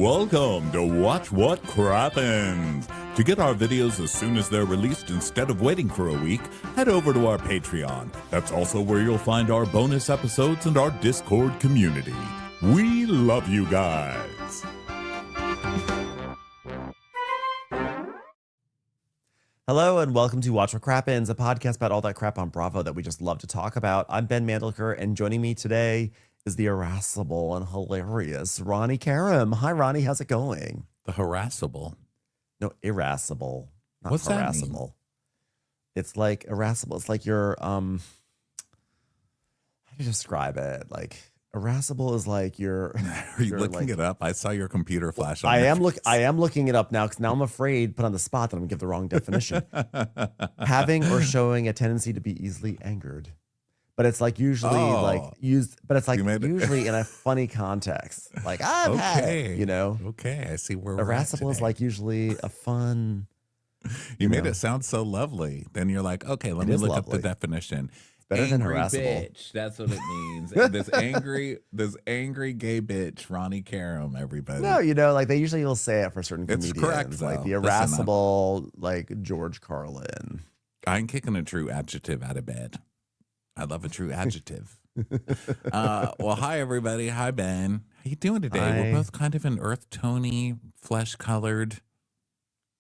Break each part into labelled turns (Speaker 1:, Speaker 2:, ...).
Speaker 1: Welcome to Watch What Crappens. To get our videos as soon as they're released instead of waiting for a week, head over to our Patreon. That's also where you'll find our bonus episodes and our Discord community. We love you guys.
Speaker 2: Hello and welcome to Watch What Crappens, a podcast about all that crap on Bravo that we just love to talk about. I'm Ben Mandelker, and joining me today is the irascible and hilarious Ronnie Karam. Hi, Ronnie. How's it going?
Speaker 1: The harassable.
Speaker 2: No, irascible. Not
Speaker 1: What's that mean?
Speaker 2: harassable. It's like irascible. It's like you're how do you describe it? Like irascible is like you're.
Speaker 1: Are you looking it up? I saw your computer flash on. I
Speaker 2: am looking it up now because now I'm afraid, put on the spot, that I'm gonna give the wrong definition. Having or showing a tendency to be easily angered. But it's like usually usually in a funny context. Like I've had it, you know.
Speaker 1: Okay, I see where we're
Speaker 2: irascible
Speaker 1: at
Speaker 2: is like usually a fun.
Speaker 1: You made it sound so lovely. Then you're like, okay, let me look up the definition.
Speaker 2: Better than
Speaker 1: angry
Speaker 2: harassable.
Speaker 1: Bitch. That's what it means. this angry gay bitch, Ronnie Karam, everybody.
Speaker 2: No, you know, like they usually will say it for certain comedians.
Speaker 1: It's correct, though.
Speaker 2: Like the irascible, like George Carlin.
Speaker 1: I'm kicking a true adjective out of bed. I love a true adjective. Well, hi, everybody. Hi, Ben. How you doing today?
Speaker 2: Hi.
Speaker 1: We're both kind of in earth tony, flesh-colored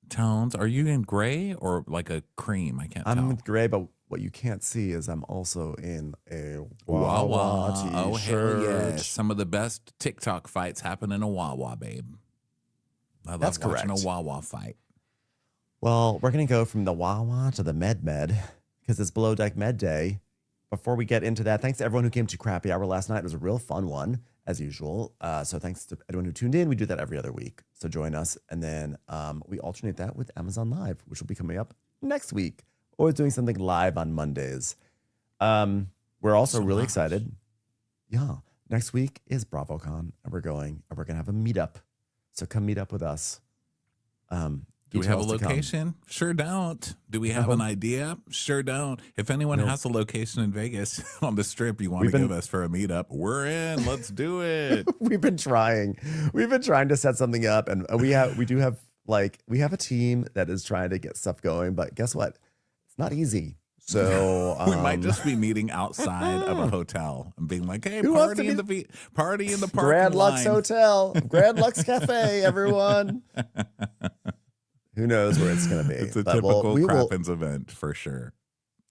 Speaker 1: tones. Are you in gray or like a cream? I can't tell.
Speaker 2: I'm gray, but what you can't see is I'm also in a
Speaker 1: Wawa
Speaker 2: t-shirt.
Speaker 1: Oh, hell yes. Some of the best TikTok fights happen in a Wawa, babe. I love watching a Wawa fight.
Speaker 2: Well, we're going to go from the Wawa to the Med because it's Below Deck Med Day. Before we get into that, thanks to everyone who came to Crappy Hour last night. It was a real fun one, as usual. So thanks to everyone who tuned in. We do that every other week. So join us. And then we alternate that with Amazon Live, which will be coming up next week. Always doing something live on Mondays. We're also really excited. Yeah. Next week is BravoCon, and we're going to have a meetup. So come meet up with us.
Speaker 1: Do we have a location? Sure don't. Do we have an idea? Sure don't. If anyone has a location in Vegas on the Strip you want to give us for a meetup, we're in. Let's do it.
Speaker 2: We've been trying to set something up, and we have a team that is trying to get stuff going, but guess what? It's not easy. So
Speaker 1: we might just be meeting outside of a hotel and being like, "Hey, party in the parking
Speaker 2: Grand
Speaker 1: lot.
Speaker 2: Lux Hotel, Grand Lux Cafe, everyone." Who knows where it's going to be?
Speaker 1: It's a typical Crappens event for sure.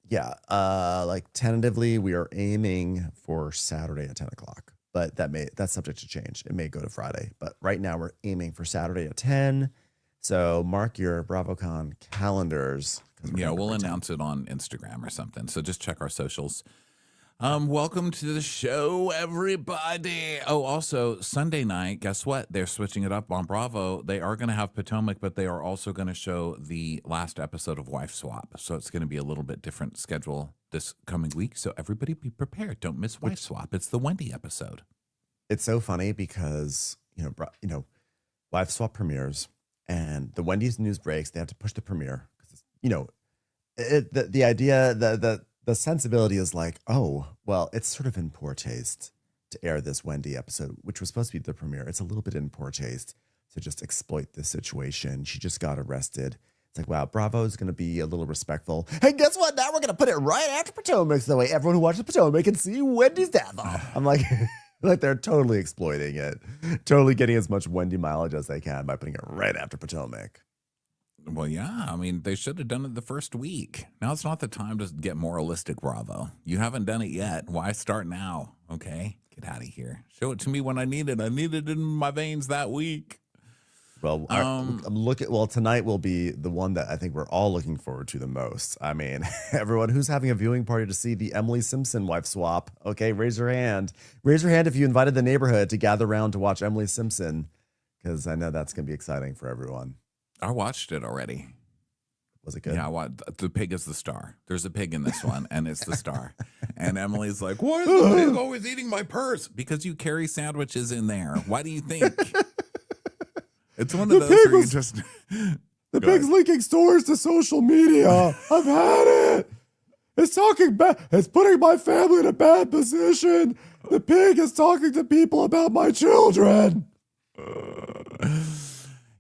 Speaker 2: Yeah. Like tentatively, we are aiming for Saturday at 10 o'clock, but that's subject to change. It may go to Friday, but right now we're aiming for Saturday at 10. So mark your BravoCon calendars.
Speaker 1: Yeah, we'll announce it on Instagram or something. So just check our socials. Welcome to the show, everybody. Oh, also Sunday night, guess what? They're switching it up on Bravo. They are going to have Potomac, but they are also going to show the last episode of Wife Swap. So it's going to be a little bit different schedule this coming week. So everybody be prepared. Don't miss Wife Swap. It's the Wendy episode. It's
Speaker 2: so funny because, Wife Swap premieres and the Wendy's news breaks. They have to push the premiere because, the idea that the sensibility is like, oh, well, it's sort of in poor taste to air this Wendy episode, which was supposed to be the premiere. It's a little bit in poor taste to just exploit this situation. She just got arrested. It's like, wow, Bravo is going to be a little respectful. Hey, guess what? Now we're going to put it right after Potomac so that way everyone who watches Potomac can see Wendy's death. I'm like, like they're totally exploiting it, totally getting as much Wendy mileage as they can by putting it right after Potomac.
Speaker 1: Well, yeah. I mean, they should have done it the first week. Now it's not the time to get moralistic, Bravo. You haven't done it yet. Why start now? Okay, get out of here. Show it to me when I need it. I need it in my veins that week.
Speaker 2: Well, tonight will be the one that I think we're all looking forward to the most. I mean, everyone who's having a viewing party to see the Emily Simpson wife swap. Okay, raise your hand. Raise your hand if you invited the neighborhood to gather around to watch Emily Simpson, because I know that's going to be exciting for everyone.
Speaker 1: I watched it already.
Speaker 2: Was it good?
Speaker 1: Yeah, the pig is the star. There's a pig in this one, and it's the star. And Emily's like, why is the pig always eating my purse? Because you carry sandwiches in there. Why do you think? It's one of those where you just...
Speaker 2: The pig's linking stores to social media. I've had it. It's talking bad. It's putting my family in a bad position. The pig is talking to people about my children.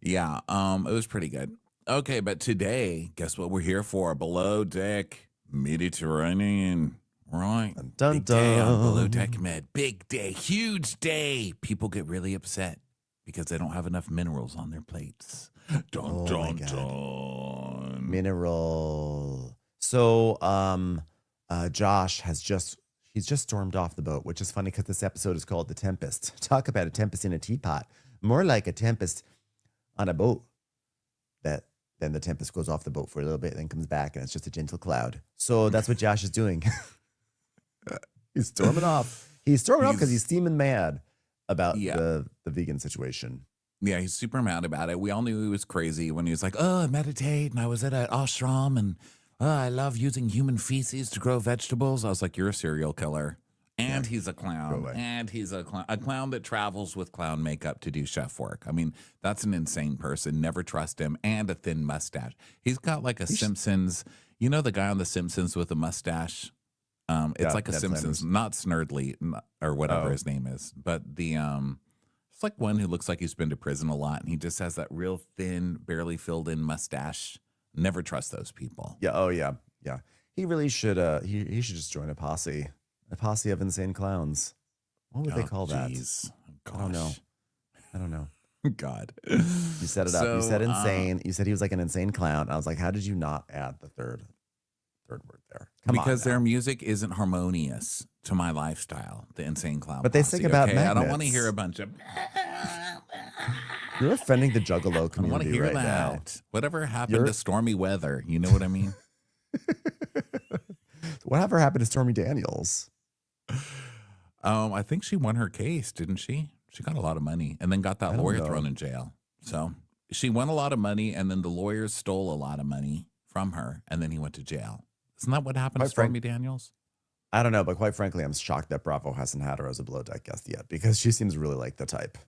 Speaker 1: Yeah, it was pretty good. Okay, but today, guess what we're here for? Below Deck Mediterranean. Right.
Speaker 2: Dun, dun,
Speaker 1: Big day on Below
Speaker 2: dun.
Speaker 1: Deck Med. Big day, huge day. People get really upset because they don't have enough minerals on their plates. Dun,
Speaker 2: Oh my
Speaker 1: dun,
Speaker 2: God.
Speaker 1: dun.
Speaker 2: Mineral. So, Josh he's just stormed off the boat, which is funny because this episode is called The Tempest. Talk about a tempest in a teapot. More like a tempest on a boat. Then the tempest goes off the boat for a little bit, then comes back, and it's just a gentle cloud. So that's what Josh is doing. He's storming off. He's storming off because he's steaming mad about the vegan situation.
Speaker 1: Yeah, he's super mad about it. We all knew he was crazy when he was like, oh, I meditate, and I was at an ashram, and I love using human feces to grow vegetables. I was like, you're a serial killer. And he's a clown. And he's a clown that travels with clown makeup to do chef work. I mean, that's an insane person. Never trust him. And a thin mustache. He's got like a Simpsons. You know the guy on The Simpsons with a mustache? It's like a Simpsons, not Snurdly or whatever his name is. But the it's like one who looks like he's been to prison a lot. And he just has that real thin, barely filled in mustache. Never trust those people.
Speaker 2: Yeah. Oh, yeah. Yeah. He really should. He should just join a posse. A posse of insane clowns. What would they call that?
Speaker 1: Gosh.
Speaker 2: I don't know.
Speaker 1: God.
Speaker 2: You set it up. You said insane. You said he was like an insane clown. I was like, how did you not add the third word there?
Speaker 1: Because their music isn't harmonious to my lifestyle, the insane clown.
Speaker 2: But they sing about magnets.
Speaker 1: I don't want to hear a bunch of.
Speaker 2: You're offending the Juggalo community.
Speaker 1: I don't want to hear
Speaker 2: right
Speaker 1: that.
Speaker 2: now.
Speaker 1: Whatever happened to Stormy Weather? You know what I mean?
Speaker 2: Whatever happened to Stormy Daniels?
Speaker 1: I think she won her case, didn't she? She got a lot of money and then got that lawyer thrown in jail. So she won a lot of money and then the lawyers stole a lot of money from her and then he went to jail. Isn't that what happened to Stormy Daniels?
Speaker 2: I don't know, but quite frankly, I'm shocked that Bravo hasn't had her as a Below Deck guest yet because she seems really like the type.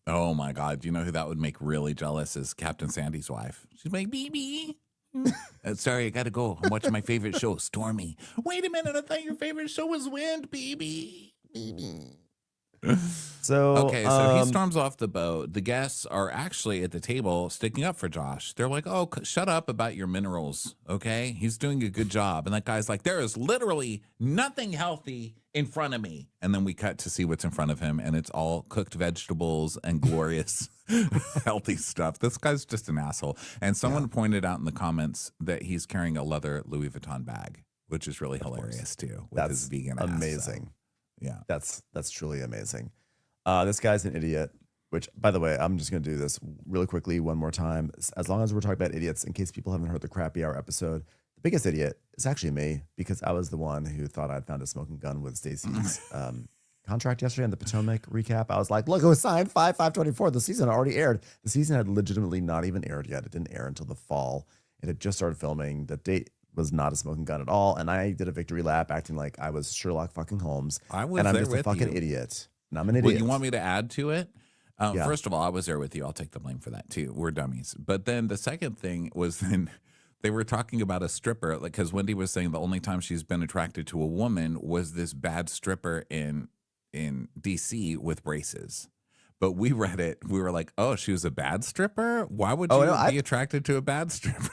Speaker 1: Oh my God. You know who that would make really jealous is Captain Sandy's wife. She's like, BB. Sorry, I got to go. I'm watching my favorite show, Stormy. Wait a minute. I thought your favorite show was Wind, BB.
Speaker 2: So
Speaker 1: he storms off the boat. The guests are actually at the table sticking up for Josh. They're like, oh, shut up about your minerals, okay? He's doing a good job. And that guy's like, there is literally nothing healthy in front of me. And then we cut to see what's in front of him, and it's all cooked vegetables and glorious healthy stuff. This guy's just an asshole. And someone pointed out in the comments that he's carrying a leather Louis Vuitton bag, which is really hilarious too. With his vegan
Speaker 2: amazing.
Speaker 1: Ass, so. Yeah,
Speaker 2: that's truly amazing. This guy's an idiot. Which, by the way, I'm just going to do this really quickly one more time. As long as we're talking about idiots, in case people haven't heard the Crappy Hour episode, the biggest idiot is actually me because I was the one who thought I'd found a smoking gun with Stacey's contract yesterday on the Potomac recap. I was like, look, it was signed 5/5/24. The season already aired. The season had legitimately not even aired yet. It didn't air until the fall. It had just started filming. The date was not a smoking gun at all. And I did a victory lap acting like I was Sherlock fucking Holmes. And I'm just a fucking idiot. And I'm an idiot.
Speaker 1: Well, you want me to add to it? First of all, I was there with you. I'll take the blame for that too. We're dummies. But then the second thing was then they were talking about a stripper, like because Wendy was saying the only time she's been attracted to a woman was this bad stripper in DC with braces. But we read it. We were like, oh, she was a bad stripper? Why would you be attracted to a bad stripper?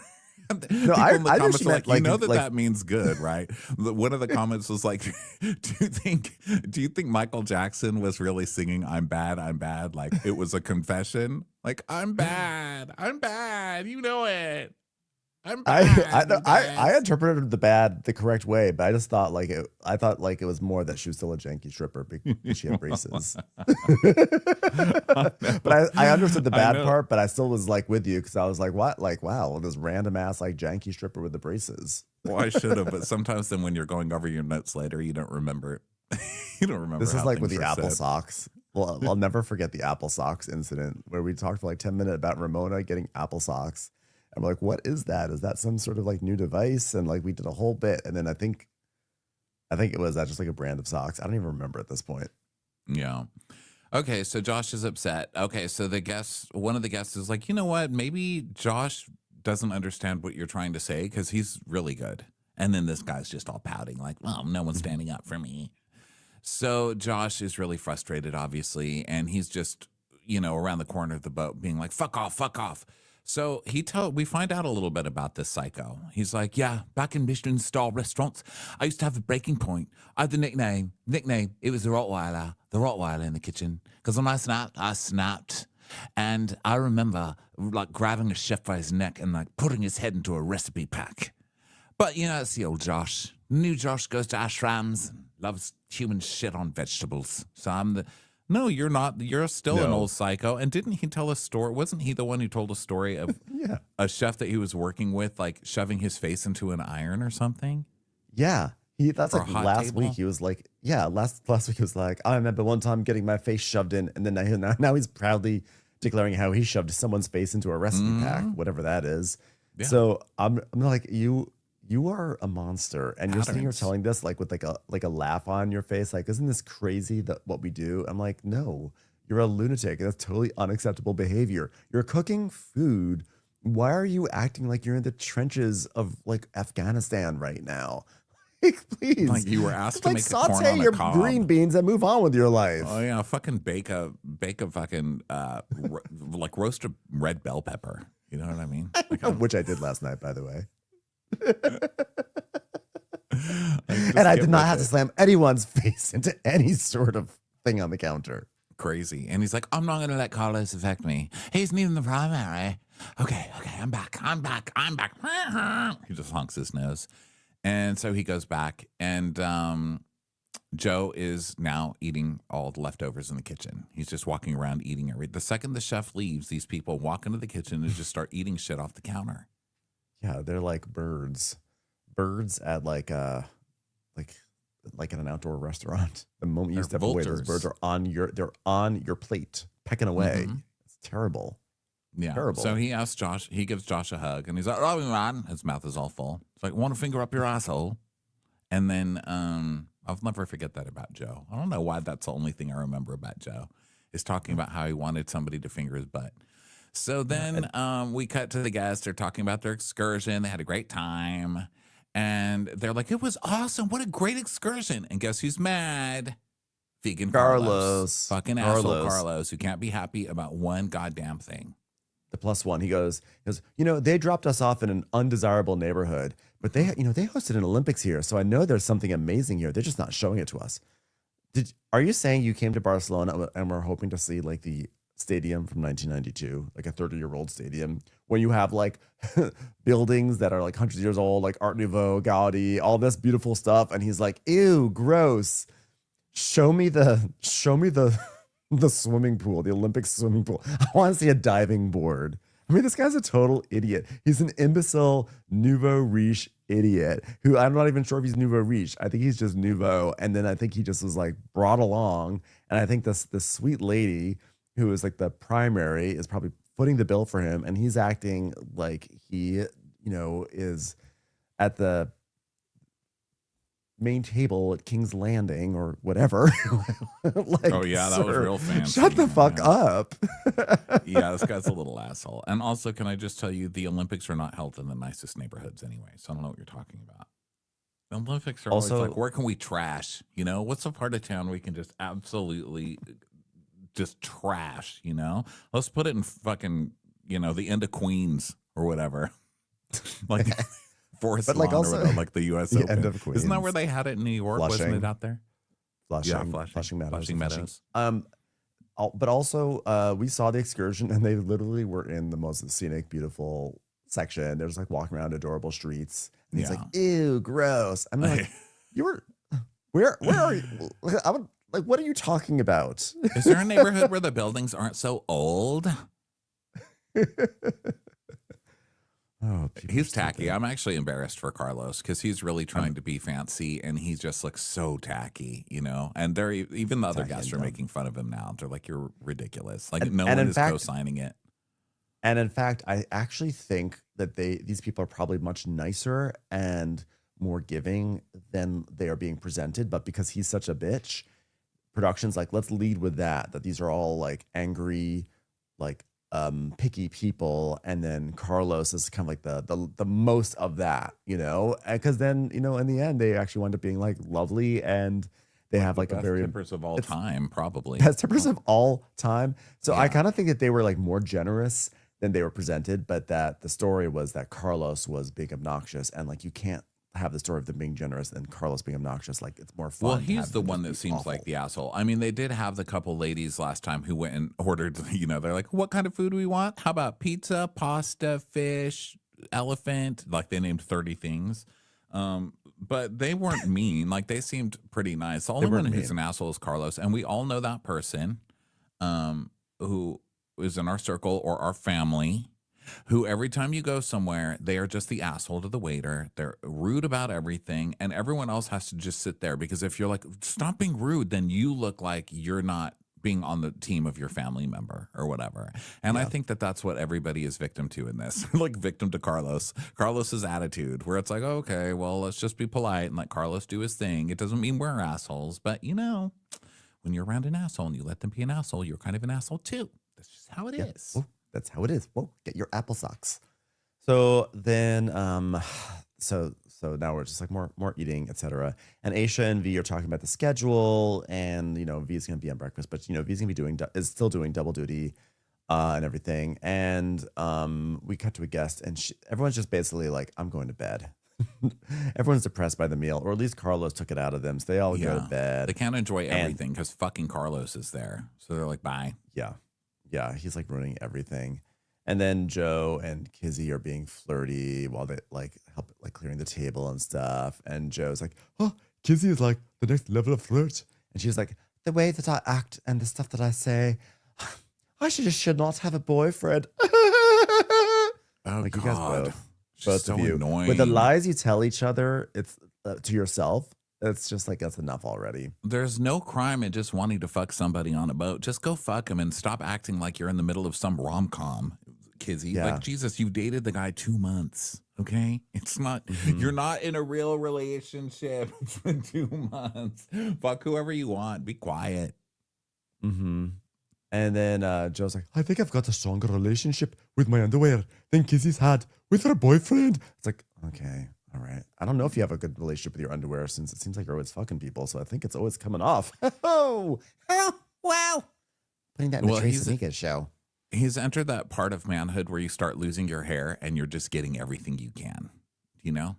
Speaker 2: No, I
Speaker 1: in the comments
Speaker 2: meant
Speaker 1: like, you know that means good, right? One of the comments was like, do you think Michael Jackson was really singing I'm bad, like it was a confession? Like, I'm bad, you know it. I'm bad.
Speaker 2: I interpreted the bad the correct way, but I just thought it was more that she was still a janky stripper because she had braces. But I understood the bad part, but I still was like with you because I was like, what? Like, wow, this random ass like janky stripper with the braces.
Speaker 1: Well, I should have, but sometimes then when you're going over your notes later, you don't remember. You don't remember.
Speaker 2: This is like with the Apple socks. Well, I'll never forget the Apple socks incident where we talked for like 10 minutes about Ramona getting Apple socks. I'm like, what is that? Is that some sort of like new device? And like we did a whole bit, and then I think it was just like a brand of socks. I don't even remember at this point.
Speaker 1: Yeah. Okay, so Josh is upset. Okay, so one of the guests is like, you know what? Maybe Josh doesn't understand what you're trying to say because he's really good. And then this guy's just all pouting, like, well, no one's standing up for me. So Josh is really frustrated, obviously, and he's just around the corner of the boat being like, fuck off, fuck off. So we find out a little bit about this psycho. He's like, yeah, back in Michelin star restaurants, I used to have a breaking point. I had the nickname, it was the Rottweiler in the kitchen. Because when I snapped. And I remember like grabbing a chef by his neck and like putting his head into a recipe pack. But it's the old Josh. New Josh goes to ashrams and loves human shit on vegetables. So no, you're not. You're still an old psycho. And didn't he tell a story? Wasn't he the one who told a story of a chef that he was working with, like shoving his face into an iron or something?
Speaker 2: Yeah. That's like last week. He was like, last week he was like, I remember one time getting my face shoved in, and then now he's proudly declaring how he shoved someone's face into a recipe pack, whatever that is. Yeah. So I'm like, you are a monster, and you're sitting here telling this like with like a laugh on your face, like, isn't this crazy that what we do? I'm like, no, you're a lunatic. That's totally unacceptable behavior. You're cooking food. Why are you acting like you're in the trenches of like Afghanistan right now? Please,
Speaker 1: like you were asked to make
Speaker 2: saute
Speaker 1: corn on
Speaker 2: your
Speaker 1: a cob.
Speaker 2: green beans and move on with your life.
Speaker 1: Oh yeah, fucking bake a fucking like roast a red bell pepper. You know what I mean?
Speaker 2: Which I did last night, by the way. And I did not have to slam anyone's face into any sort of thing on the counter.
Speaker 1: Crazy. And he's like, I'm not gonna let Carlos affect me. He's needing the primary. Okay, I'm back. He just honks his nose. And so he goes back, and Joe is now eating all the leftovers in the kitchen. He's just walking around eating it. The second the chef leaves, these people walk into the kitchen and just start eating shit off the counter.
Speaker 2: Yeah, they're like birds at like at an outdoor restaurant. The moment you step away, those birds are on your plate, pecking away. Mm-hmm. It's terrible.
Speaker 1: Yeah.
Speaker 2: Terrible.
Speaker 1: So he gives Josh a hug, and he's like, oh, man. His mouth is all full. It's like, want a finger up your asshole? And then I'll never forget that about Joe. I don't know why that's the only thing I remember about Joe, is talking about how he wanted somebody to finger his butt. So then we cut to the guests. They're talking about their excursion. They had a great time. And they're like, it was awesome. What a great excursion. And guess who's mad? Vegan Carlos. Fucking asshole Carlos, who can't be happy about one goddamn thing.
Speaker 2: The +1. He goes, they dropped us off in an undesirable neighborhood, but they hosted an Olympics here. So I know there's something amazing here. They're just not showing it to us. Are you saying you came to Barcelona and were hoping to see like the stadium from 1992, like a 30-year-old stadium where you have like buildings that are like hundreds of years old, like Art Nouveau, Gaudi, all this beautiful stuff. And he's like, ew, gross. Show me the swimming pool, the Olympic swimming pool. I want to see a diving board. I mean, this guy's a total idiot. He's an imbecile, nouveau riche idiot who I'm not even sure if he's nouveau riche. I think he's just nouveau. And then I think he just was like brought along. And I think this sweet lady who is like the primary is probably footing the bill for him. And he's acting like he, is at the main table at King's Landing or whatever. Like,
Speaker 1: oh yeah, that was real fancy.
Speaker 2: Shut the fuck up.
Speaker 1: Yeah, this guy's a little asshole. And also, can I just tell you, the Olympics are not held in the nicest neighborhoods anyway, so I don't know what you're talking about. The Olympics are also always like, where can we trash? What's a part of town we can just absolutely just trash? Let's put it in fucking the end of Queens or whatever. Like Forest
Speaker 2: but like
Speaker 1: Lawn
Speaker 2: also,
Speaker 1: or whatever, like the U.S. Open.
Speaker 2: End of Queens.
Speaker 1: Isn't that where they had it in New York?
Speaker 2: Flushing.
Speaker 1: Wasn't it out there?
Speaker 2: Flushing
Speaker 1: Meadows.
Speaker 2: Flushing. But also, we saw the excursion, and they literally were in the most scenic, beautiful section. They're just like walking around adorable streets, and he's like, "Ew, gross." I'm like, where are you? I'm like, what are you talking about?
Speaker 1: Is there a neighborhood where the buildings aren't so old?
Speaker 2: Oh,
Speaker 1: he's tacky. I'm actually embarrassed for Carlos because he's really trying to be fancy, and he just looks so tacky, And they're even the other guests are making fun of him now. They're like, "You're ridiculous." Like no one is co-signing it.
Speaker 2: And in fact, I actually think that these people are probably much nicer and more giving than they are being presented. But because he's such a bitch, production's like, let's lead with that these are all like angry, like picky people, and then Carlos is kind of like the most of that, because then in the end they actually wind up being like lovely, and They
Speaker 1: Like
Speaker 2: have
Speaker 1: the
Speaker 2: like a
Speaker 1: best
Speaker 2: very
Speaker 1: tippers of all
Speaker 2: it's
Speaker 1: time, probably.
Speaker 2: best tippers of all time. So I
Speaker 1: Yeah.
Speaker 2: kind of think that they were like more generous than they were presented, but that the story was that Carlos was being obnoxious, and like you can't have the story of them being generous and Carlos being obnoxious. Like it's more fun.
Speaker 1: Well,
Speaker 2: to
Speaker 1: he's
Speaker 2: have
Speaker 1: the
Speaker 2: him
Speaker 1: one
Speaker 2: just
Speaker 1: that
Speaker 2: be
Speaker 1: seems like
Speaker 2: awful.
Speaker 1: the asshole. I mean, they did have the couple ladies last time who went and ordered, they're like, what kind of food do we want? How about pizza, pasta, fish, elephant? Like they named 30 things. But they weren't mean. Like they seemed pretty nice. The
Speaker 2: They
Speaker 1: only one
Speaker 2: weren't
Speaker 1: who's
Speaker 2: mean.
Speaker 1: an asshole is Carlos. And we all know that person who is in our circle or our family who every time you go somewhere, they are just the asshole to the waiter. They're rude about everything, and everyone else has to just sit there because if you're like, stop being rude, then you look like you're not being on the team of your family member or whatever. And I
Speaker 2: Yeah.
Speaker 1: think that that's what everybody is victim to in this, like victim to Carlos's attitude, where it's like, okay, well, let's just be polite and let Carlos do his thing. It doesn't mean we're assholes, but when you're around an asshole and you let them be an asshole, you're kind of an asshole too. That's just how it
Speaker 2: Yeah.
Speaker 1: is.
Speaker 2: Oh, that's how it is. Whoa, get your apple socks. So then, so now we're just like more eating, etc. And Aisha and V are talking about the schedule, and V is gonna be on breakfast, but V's gonna be is still doing double duty, and everything. And we cut to a guest, and everyone's just basically like, I'm going to bed. Everyone's depressed by the meal, or at least Carlos took it out of them, so they all go to bed.
Speaker 1: They can't enjoy
Speaker 2: And
Speaker 1: everything because fucking Carlos is there. So they're like, bye.
Speaker 2: yeah, he's like ruining everything. And then Joe and Kizzy are being flirty while they like help like clearing the table and stuff. And Joe's like, oh, Kizzy is like the next level of flirt. And she's like, the way that I act and the stuff that I say, I should not have a boyfriend.
Speaker 1: Oh,
Speaker 2: like
Speaker 1: God.
Speaker 2: you guys
Speaker 1: She's
Speaker 2: both
Speaker 1: so
Speaker 2: of you.
Speaker 1: annoying.
Speaker 2: With the lies you tell each other, it's to yourself. It's just like that's enough already.
Speaker 1: There's no crime in just wanting to fuck somebody on a boat. Just go fuck him and stop acting like you're in the middle of some rom-com, Kizzy.
Speaker 2: Yeah.
Speaker 1: Like, Jesus, you've dated the guy 2 months, okay? It's not, you're not in a real relationship. It's been 2 months. Fuck whoever you want. Be quiet.
Speaker 2: Mm-hmm. And then Joe's like, I think I've got a stronger relationship with my underwear than Kizzy's had with her boyfriend. It's like, okay, all right. I don't know if you have a good relationship with your underwear since it seems like you're always fucking people. So I think it's always coming off. Oh, wow. Putting that in the Trace Amiga show.
Speaker 1: He's entered that part of manhood where you start losing your hair and you're just getting everything you can,
Speaker 2: Yeah.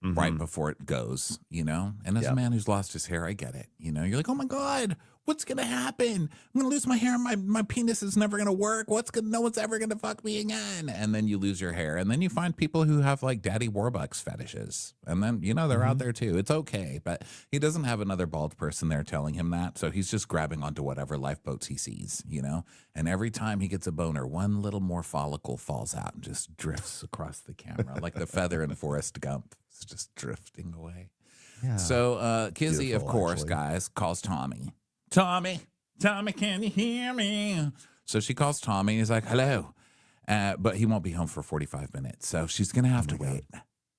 Speaker 2: Mm-hmm.
Speaker 1: right before it goes, And as a man who's lost his hair, I get it. You're like, oh my God, what's going to happen? I'm going to lose my hair. My penis is never going to work. No one's ever going to fuck me again. And then you lose your hair. And then you find people who have like Daddy Warbucks fetishes. And then, they're out there too. It's okay. But he doesn't have another bald person there telling him that. So he's just grabbing onto whatever lifeboats he sees, And every time he gets a boner, one little more follicle falls out and just drifts across the camera like the feather in Forrest Gump. It's just drifting away.
Speaker 2: Yeah.
Speaker 1: So Kizzy,
Speaker 2: Beautiful,
Speaker 1: of course,
Speaker 2: actually.
Speaker 1: guys, calls Tommy. Tommy, can you hear me? So she calls Tommy. He's like, hello. But he won't be home for 45 minutes. So she's going to have to wait.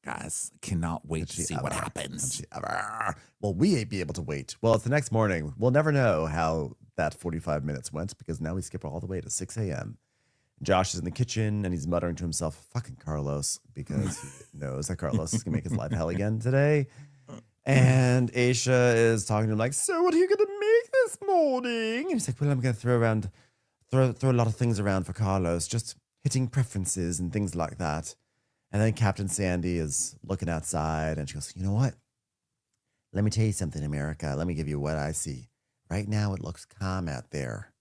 Speaker 1: Guys, cannot wait to see what happens.
Speaker 2: Well, we ain't be able to wait. Well, it's the next morning. We'll never know how that 45 minutes went because now we skip all the way to 6 a.m. Josh is in the kitchen and he's muttering to himself, fucking Carlos, because he knows that Carlos is going to make his life hell again today. And Aisha is talking to him like, so what are you going to make this morning? And he's like, well, I'm going to throw a lot of things around for Carlos, just hitting preferences and things like that. And then Captain Sandy is looking outside and she goes, you know what? Let me tell you something, America. Let me give you what I see. Right now, it looks calm out there.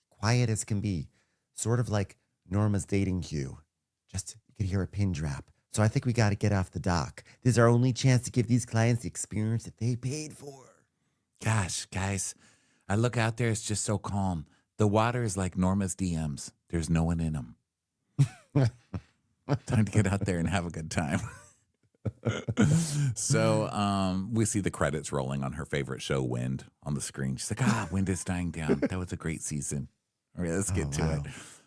Speaker 2: Quiet as can be. Sort of like Norma's dating queue. Just, you can hear a pin drop. So I think we got to get off the dock. This is our only chance to give these clients the experience that they paid for.
Speaker 1: Gosh, guys, I look out there. It's just so calm. The water is like Norma's DMs. There's no one in them. Time to get out there and have a good time. So we see the credits rolling on her favorite show, Wind, on the screen. She's like, Wind is dying down. That was a great season. All right, let's get to it.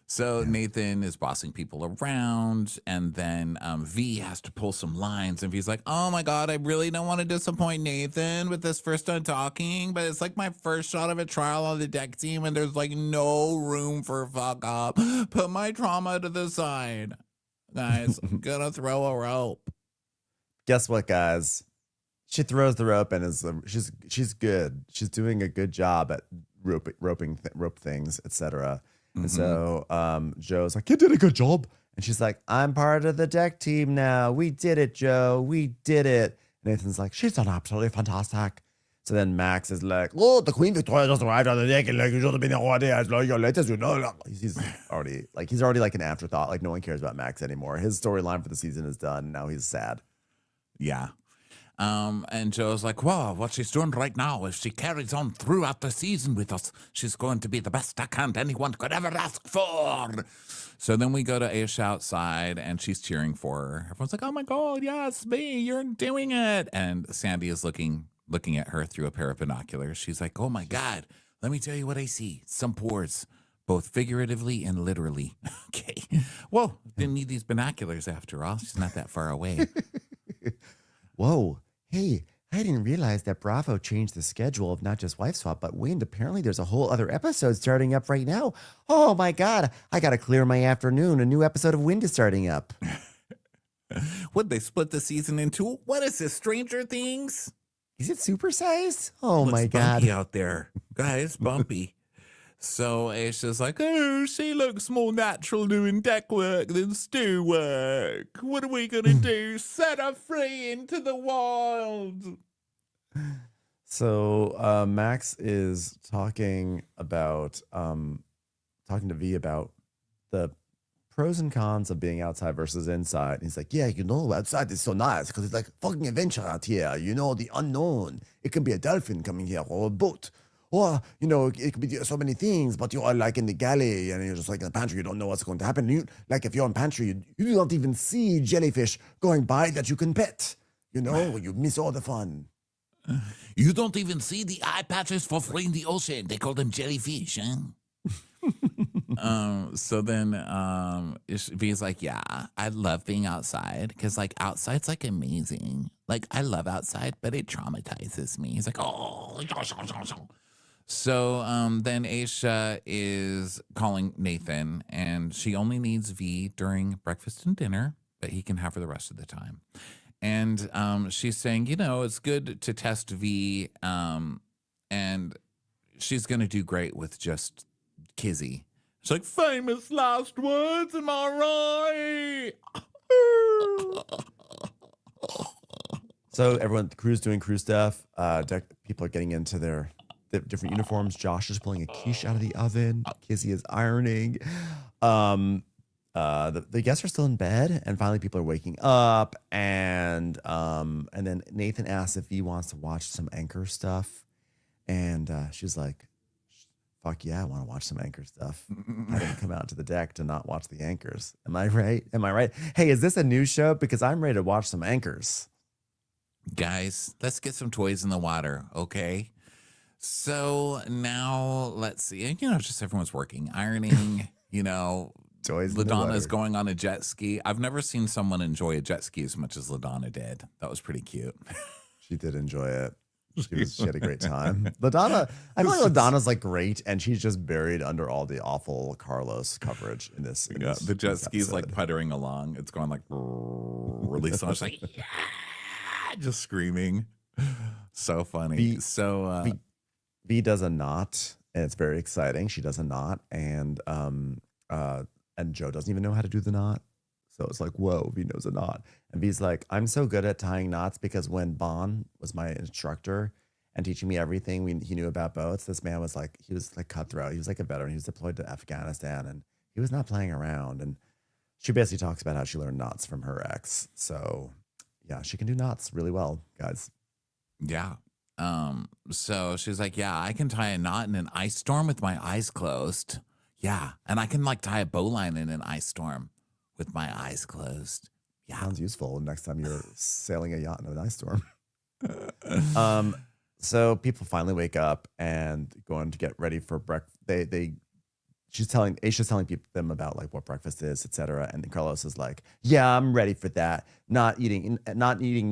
Speaker 1: So Nathan is bossing people around, and then V has to pull some lines, and V's like, oh my God, I really don't want to disappoint Nathan with this first time talking, but it's like my first shot of a trial on the deck team, and there's like no room for fuck up. Put my trauma to the side. Guys, I'm gonna throw a rope.
Speaker 2: Guess what, guys? she throws the rope and is she's good. She's doing a good job at rope things, etc. And so Joe's like, you did a good job. And she's like, I'm part of the deck team now. We did it, Joe. We did it. And Nathan's like, she's done absolutely fantastic. So then Max is like, oh, the Queen Victoria just arrived on the deck, and like you should have been already as long your latest, you know. He's already like an afterthought. Like no one cares about Max anymore. His storyline for the season is done. Now he's sad.
Speaker 1: Yeah. And Joe's like, well, what she's doing right now, if she carries on throughout the season with us, she's going to be the best deckhand anyone could ever ask for. So then we go to Aisha outside, and she's cheering for her. Everyone's like, oh my God, yes, me, you're doing it. And Sandy is looking at her through a pair of binoculars. She's like, oh my God, let me tell you what I see. Some pores, both figuratively and literally. Okay. Well, didn't need these binoculars after all. She's not that far away.
Speaker 2: Whoa. Hey, I didn't realize that Bravo changed the schedule of not just Wife Swap, but Wind. Apparently there's a whole other episode starting up right now. Oh my God. I got to clear my afternoon. A new episode of Wind is starting up.
Speaker 1: Would they split the season in two? What is this, Stranger Things?
Speaker 2: Is it supersized? Oh
Speaker 1: Looks
Speaker 2: my God.
Speaker 1: bumpy out there. Guys, bumpy. So Aisha's like, oh, she looks more natural doing deck work than stew work. What are we going to do? Set her free into the wild.
Speaker 2: So Max is talking to V about the pros and cons of being outside versus inside. And he's like, yeah, outside is so nice because it's like fucking adventure out here. The unknown. It can be a dolphin coming here or a boat. Or, it could be so many things, but you are like in the galley and you're just like in the pantry. You don't know what's going to happen. Like if you're in pantry, you do not even see jellyfish going by that you can pet. You miss all the fun.
Speaker 1: You don't even see the eye patches for free in the ocean. They call them jellyfish, huh? So then V's like, yeah, I love being outside because like outside's like amazing. Like I love outside, but it traumatizes me. He's like, oh. So then Aisha is calling Nathan, and she only needs V during breakfast and dinner, but he can have her the rest of the time. And she's saying, it's good to test V, and she's going to do great with just Kizzy. She's like, famous last words, am I right?
Speaker 2: So the crew's doing crew stuff. People are getting into their different uniforms. Josh is pulling a quiche out of the oven. Kizzy is ironing. The guests are still in bed, and finally people are waking up. And then Nathan asks if he wants to watch some Anchor stuff, and she's like, "Fuck yeah, I want to watch some Anchor stuff. I didn't come out to the deck to not watch the Anchors. Am I right? Am I right? Hey, is this a new show? Because I'm ready to watch some Anchors."
Speaker 1: Guys, let's get some toys in the water, okay? So now let's see. Just everyone's working, ironing,
Speaker 2: Toys.
Speaker 1: LaDonna's going on a jet ski. I've never seen someone enjoy a jet ski as much as LaDonna did. That was pretty cute.
Speaker 2: She did enjoy it. She had a great time. LaDonna, I feel like LaDonna's like great, and she's just buried under all the awful Carlos coverage in this.
Speaker 1: The jet ski's like puttering along. It's going like really so much like yeah, just screaming. So funny.
Speaker 2: V does a knot, and it's very exciting. She does a knot, and Joe doesn't even know how to do the knot. So it's like, whoa, V knows a knot. And V's like, I'm so good at tying knots because when Bon was my instructor and teaching me everything he knew about boats, this man was like, he was like cutthroat. He was like a veteran. He was deployed to Afghanistan, and he was not playing around. And she basically talks about how she learned knots from her ex. So yeah, she can do knots really well, guys.
Speaker 1: Yeah. So she's like, yeah, I can tie a knot in an ice storm with my eyes closed. Yeah. And I can like tie a bowline in an ice storm with my eyes closed. Yeah.
Speaker 2: Sounds useful next time you're sailing a yacht in an ice storm. So people finally wake up and going to get ready for breakfast. Aisha's telling them about like what breakfast is, etc. And then Carlos is like, yeah, I'm ready for that. Not eating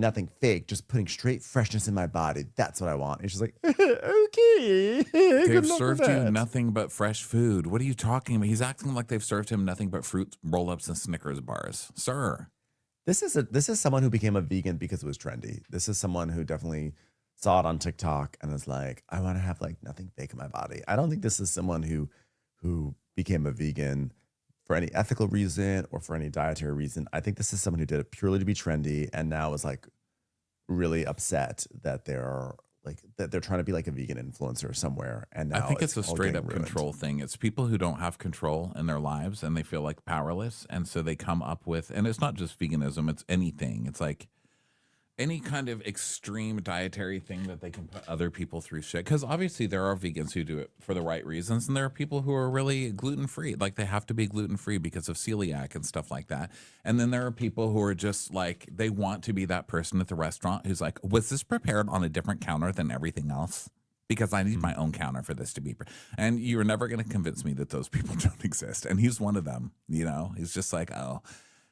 Speaker 2: nothing fake, just putting straight freshness in my body. That's what I want. And she's like, okay.
Speaker 1: They've served you nothing but fresh food. What are you talking about? He's acting like they've served him nothing but fruit roll-ups and Snickers bars. Sir.
Speaker 2: This is someone who became a vegan because it was trendy. This is someone who definitely saw it on TikTok and is like, I want to have like nothing fake in my body. I don't think this is someone who became a vegan for any ethical reason or for any dietary reason. I think this is someone who did it purely to be trendy and now is like really upset that they're trying to be like a vegan influencer somewhere. And now
Speaker 1: I think it's a
Speaker 2: all
Speaker 1: straight
Speaker 2: getting
Speaker 1: up
Speaker 2: ruined.
Speaker 1: control thing. It's people who don't have control in their lives and they feel like powerless. And so they come up with, and it's not just veganism, it's anything. It's like any kind of extreme dietary thing that they can put other people through shit. Because obviously there are vegans who do it for the right reasons, and there are people who are really gluten free, like they have to be gluten free because of celiac and stuff like that. And then there are people who are just like, they want to be that person at the restaurant who's like, was this prepared on a different counter than everything else? Because I need my own counter for this to be. And you're never going to convince me that those people don't exist. And he's one of them. You know, he's just like, oh,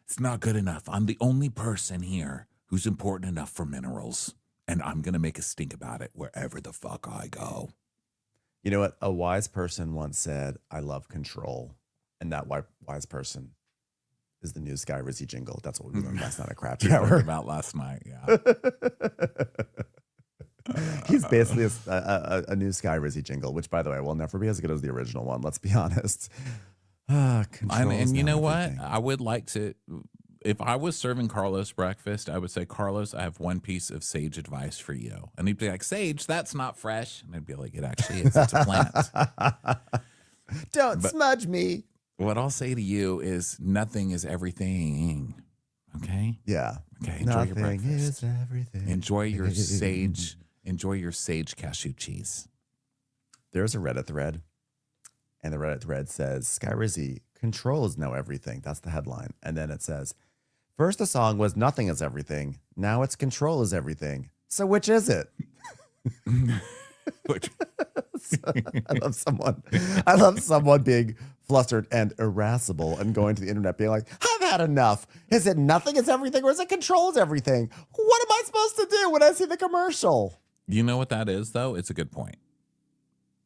Speaker 1: it's not good enough. I'm the only person here who's important enough for minerals, and I'm going to make a stink about it wherever the fuck I go.
Speaker 2: You know what? A wise person once said, I love control. And that wise person is the new Sky Rizzy jingle. That's what we learned last night at Crappens
Speaker 1: We learned
Speaker 2: Hour.
Speaker 1: about last night, yeah.
Speaker 2: He's basically a new Sky Rizzy jingle, which, by the way, will never be as good as the original one. Let's be honest. Control is
Speaker 1: And you
Speaker 2: now
Speaker 1: know what?
Speaker 2: everything.
Speaker 1: I would like to, if I was serving Carlos breakfast, I would say, Carlos, I have one piece of sage advice for you. And he'd be like, sage, that's not fresh. And I'd be like, it actually is. It's a plant.
Speaker 2: Don't smudge me.
Speaker 1: What I'll say to you is nothing is everything. Okay?
Speaker 2: Yeah.
Speaker 1: Okay, enjoy your
Speaker 2: Nothing
Speaker 1: breakfast.
Speaker 2: is everything.
Speaker 1: Enjoy your sage cashew cheese.
Speaker 2: There's a Reddit thread, and the Reddit thread says, Sky Rizzy, control is now everything. That's the headline. And then it says, first the song was nothing is everything. Now it's control is everything. So which is it?
Speaker 1: Which,
Speaker 2: I love someone being flustered and irascible and going to the internet being like, I've had enough. Is it nothing is everything or is it control is everything? What am I supposed to do when I see the commercial?
Speaker 1: you know what that is, though? It's a good point.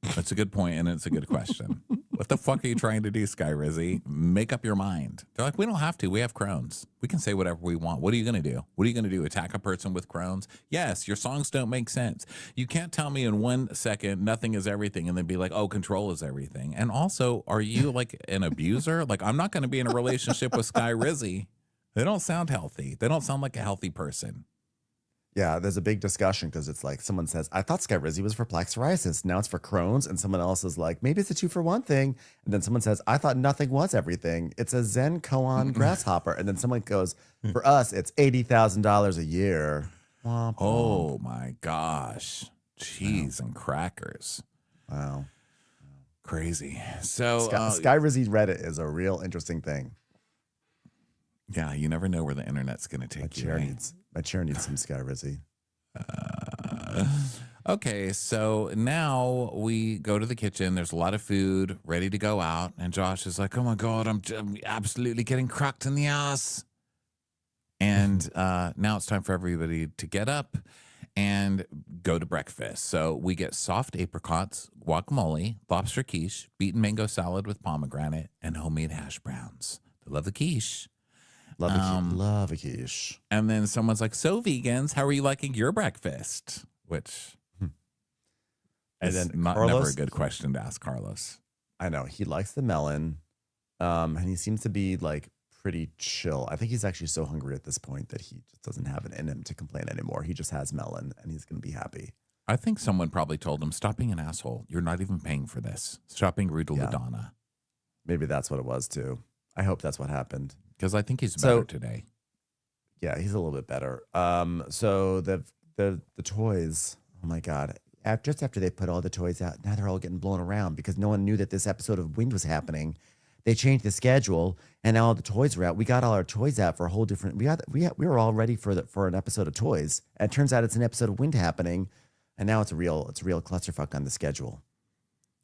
Speaker 1: It's a good point, and it's a good question. What the fuck are you trying to do, Sky Rizzy? Make up your mind. They're like, we don't have to. We have Crohn's. We can say whatever we want. What are you going to do? What are you going to do? Attack a person with Crohn's? Yes, your songs don't make sense. You can't tell me in 1 second nothing is everything and then be like, oh, control is everything. And also, are you like an abuser? Like, I'm not going to be in a relationship with Sky Rizzy. They don't sound healthy. They don't sound like a healthy person.
Speaker 2: Yeah, there's a big discussion because it's like someone says, I thought Sky Rizzy was for plaque psoriasis. Now it's for Crohn's. And someone else is like, maybe it's a 2-for-1 thing. And then someone says, I thought nothing was everything. It's a Zen koan grasshopper. And then someone goes, for us, it's $80,000 a year. Womp womp.
Speaker 1: Oh, my gosh. Cheese and crackers.
Speaker 2: Wow.
Speaker 1: Crazy. So,
Speaker 2: Sky Rizzy Reddit is a real interesting thing.
Speaker 1: yeah, you never know where the internet's going to take you. Right?
Speaker 2: My chair needs some Sky Rizzy.
Speaker 1: Okay, so now we go to the kitchen. There's a lot of food ready to go out. And Josh is like, oh my God, I'm absolutely getting cracked in the ass. And now it's time for everybody to get up and go to breakfast. So we get soft apricots, guacamole, lobster quiche, beaten mango salad with pomegranate, and homemade hash browns. I love the quiche.
Speaker 2: Love a quiche.
Speaker 1: And then someone's like, so vegans, how are you liking your breakfast? Which
Speaker 2: And
Speaker 1: is
Speaker 2: then
Speaker 1: never
Speaker 2: Carlos,
Speaker 1: a good question to ask Carlos.
Speaker 2: I know he likes the melon, and he seems to be like pretty chill. I think he's actually so hungry at this point that he just doesn't have it in him to complain anymore. He just has melon, and he's gonna be happy.
Speaker 1: I think someone probably told him, stop being an asshole. You're not even paying for this. Stop being rude to
Speaker 2: Yeah.
Speaker 1: LaDonna.
Speaker 2: Maybe that's what it was too. I hope that's what happened.
Speaker 1: Because I think he's better today.
Speaker 2: Yeah, he's a little bit better. So the toys. Oh my God! Just after they put all the toys out, now they're all getting blown around because no one knew that this episode of Wind was happening. They changed the schedule, and now all the toys are out. We got all our toys out for a whole different. We were all ready for an episode of toys, and it turns out it's an episode of Wind happening, and now it's a real clusterfuck on the schedule.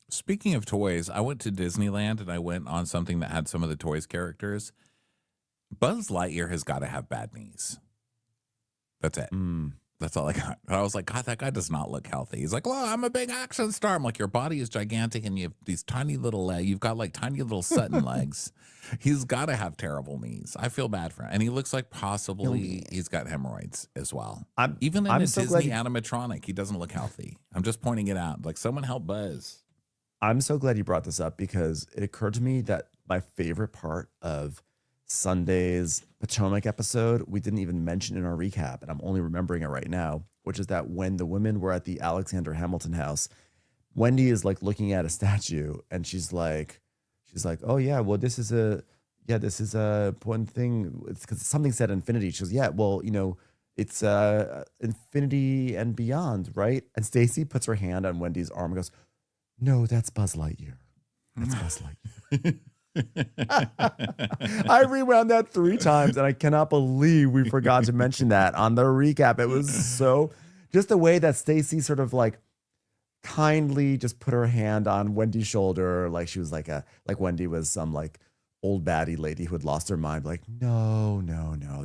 Speaker 1: Speaking of toys, I went to Disneyland and I went on something that had some of the toys characters. Buzz Lightyear has got to have bad knees. That's it. That's all I got. I was like, God, that guy does not look healthy. He's like, well, I'm a big action star. I'm like, your body is gigantic and you have these tiny little legs. You've got like tiny little Sutton legs. He's got to have terrible knees. I feel bad for him. And he looks like possibly he's got hemorrhoids as well. Even in a
Speaker 2: so
Speaker 1: Disney animatronic, he doesn't look healthy. I'm just pointing it out. Like, someone help Buzz.
Speaker 2: I'm so glad you brought this up because it occurred to me that my favorite part of Sunday's Potomac episode, we didn't even mention in our recap, and I'm only remembering it right now, which is that when the women were at the Alexander Hamilton house, Wendy is like looking at a statue and she's like, oh yeah, well this is a one thing. It's because something said infinity. She goes, yeah, well, it's infinity and beyond, right? And Stacy puts her hand on Wendy's arm and goes, no, that's Buzz Lightyear. That's Buzz Lightyear. I rewound that 3 times and I cannot believe we forgot to mention that on the recap. It was so just the way that Stacy sort of like kindly just put her hand on Wendy's shoulder, like she was like Wendy was some like old baddie lady who had lost her mind. Like, no,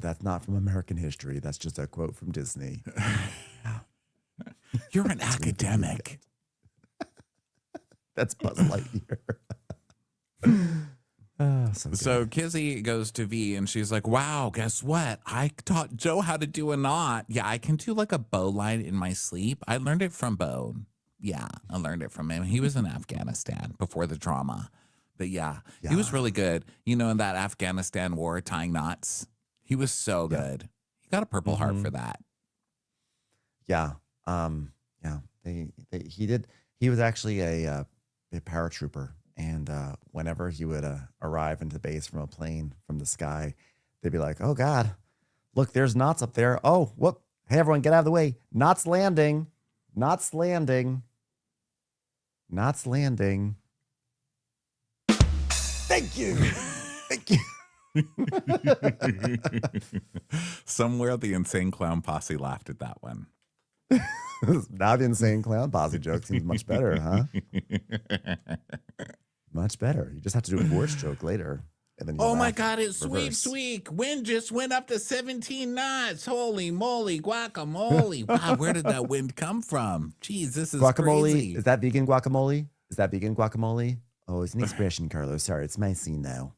Speaker 2: that's not from American history. That's just a quote from Disney.
Speaker 1: You're an academic.
Speaker 2: That's Buzz Lightyear.
Speaker 1: So Kizzy goes to V and she's like, wow, guess what? I taught Joe how to do a knot. Yeah, I can do like a bow line in my sleep. I learned it from Bo. Yeah, I learned it from him. He was in Afghanistan before the trauma. But yeah, he was really good. In that Afghanistan war, tying knots. He was so good. He got a Purple Heart for that.
Speaker 2: Yeah. He did. He was actually a paratrooper. And whenever he would arrive into base from a plane from the sky, they'd be like, oh, God, look, there's knots up there. Oh, whoop. Hey, everyone, get out of the way. Knots landing. Knots landing. Knots landing. Thank you. Thank you.
Speaker 1: Somewhere the Insane Clown Posse laughed at that one.
Speaker 2: Now the Insane Clown Posse joke seems much better, huh? Much better. You just have to do a horse joke later. And then
Speaker 1: oh my God, it's sweet. Wind just went up to 17 knots. Holy moly, guacamole. Wow, where did that wind come from? Jeez, this is
Speaker 2: guacamole.
Speaker 1: Crazy.
Speaker 2: Is that vegan guacamole? Oh, it's an expression, Carlos. Sorry, it's my scene now.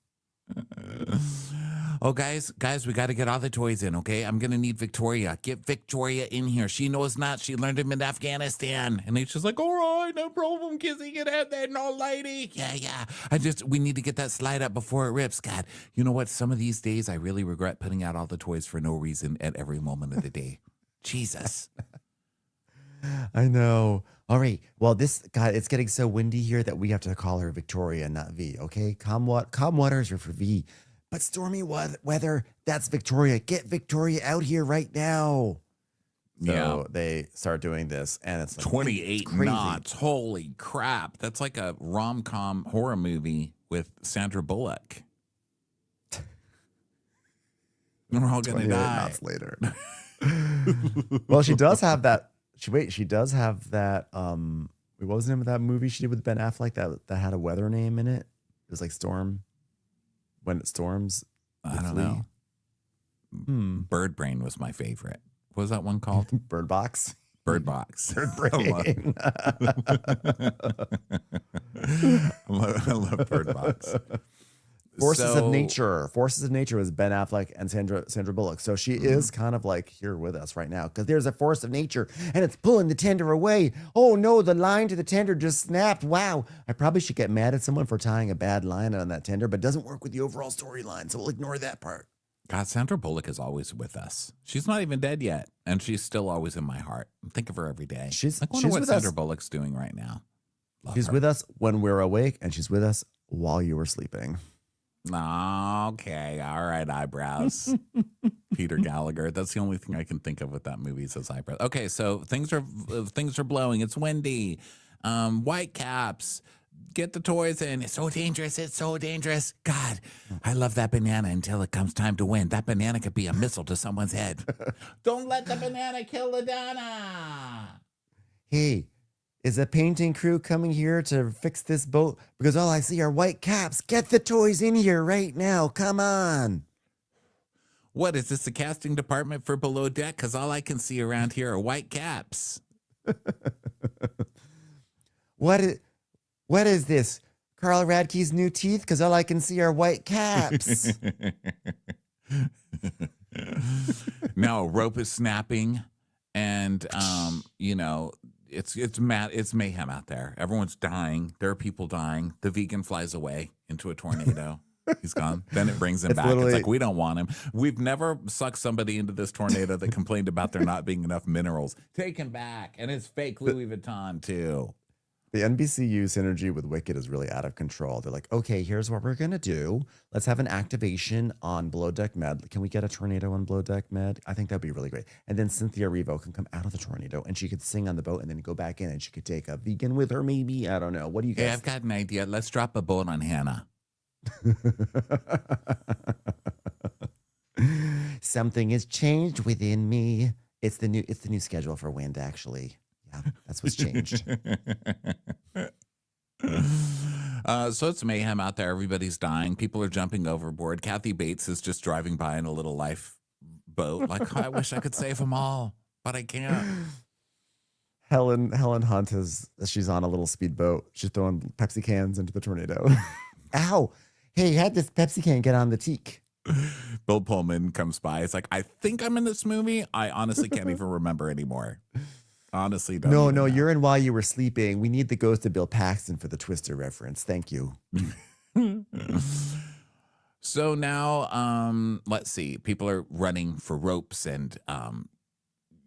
Speaker 1: Oh, guys, we got to get all the toys in, okay? I'm going to need Victoria. Get Victoria in here. She knows not. She learned him in Afghanistan. And he's just like, all right, no problem, Kizzy. Get out there, no lady. Yeah. We need to get that slide up before it rips. God, you know what? Some of these days, I really regret putting out all the toys for no reason at every moment of the day. Jesus.
Speaker 2: I know. All right. Well, it's getting so windy here that we have to call her Victoria, not V, okay? Calm waters are for V. But stormy weather, that's Victoria. Get Victoria out here right now. So they start doing this, and it's like
Speaker 1: 28 knots. Holy crap. That's like a rom-com horror movie with Sandra Bullock. We're all going to die.
Speaker 2: Knots later. Well, she does have that. She does have that. What was the name of that movie she did with Ben Affleck that had a weather name in it? It was like Storm. When it storms,
Speaker 1: I don't know. Bird Brain was my favorite. What was that one called?
Speaker 2: Bird Box.
Speaker 1: Bird Box.
Speaker 2: Bird Brain.
Speaker 1: I love Bird Box.
Speaker 2: Forces of Nature. Forces of Nature was Ben Affleck and Sandra Bullock. So she is kind of like here with us right now because there's a force of nature and it's pulling the tender away. Oh no, the line to the tender just snapped. Wow. I probably should get mad at someone for tying a bad line on that tender, but it doesn't work with the overall storyline. So we'll ignore that part.
Speaker 1: God, Sandra Bullock is always with us. She's not even dead yet. And she's still always in my heart. I think of her every day.
Speaker 2: She's
Speaker 1: what Sandra Bullock's doing right now.
Speaker 2: She's with us when we're awake and she's with us while you were sleeping.
Speaker 1: Okay, all right, eyebrows. Peter Gallagher. That's the only thing I can think of with that movie is his eyebrows. Okay, so things are blowing. It's windy. White caps. Get the toys in. It's so dangerous. It's so dangerous. God, I love that banana until it comes time to win. That banana could be a missile to someone's head. Don't let the banana kill LaDonna.
Speaker 2: Hey. Is a painting crew coming here to fix this boat? Because all I see are white caps. Get the toys in here right now. Come on.
Speaker 1: What is this, the casting department for Below Deck? Because all I can see around here are white caps.
Speaker 2: What is this? Carl Radke's new teeth? Because all I can see are white caps.
Speaker 1: Now a rope is snapping, and it's mayhem out there. Everyone's dying. There are people dying. The vegan flies away into a tornado. He's gone. Then it brings him back. It's like, we don't want him. We've never sucked somebody into this tornado that complained about there not being enough minerals. Take him back. And it's fake Louis Vuitton too.
Speaker 2: The NBCU synergy with Wicked is really out of control. They're like, okay, here's what we're going to do. Let's have an activation on Below Deck Med. Can we get a tornado on Below Deck Med? I think that'd be really great. And then Cynthia Erivo can come out of the tornado and she could sing on the boat and then go back in and she could take a vegan with her, maybe. I don't know. What do you guys
Speaker 1: I've got an idea. Let's drop a boat on Hannah.
Speaker 2: Something has changed within me. It's the new schedule for Wind, actually. Yeah, that's what's changed.
Speaker 1: So it's mayhem out there. Everybody's dying. People are jumping overboard. Kathy Bates is just driving by in a little lifeboat. Like, I wish I could save them all, but I can't.
Speaker 2: Helen Hunt she's on a little speedboat. She's throwing Pepsi cans into the tornado. Ow! Hey, had this Pepsi can get on the teak?
Speaker 1: Bill Pullman comes by. It's like, I think I'm in this movie. I honestly can't even remember anymore. Honestly, don't.
Speaker 2: No,
Speaker 1: know.
Speaker 2: You're in While You Were Sleeping. We need the ghost of Bill Paxton for the Twister reference. Thank you.
Speaker 1: So now, let's see. People are running for ropes, and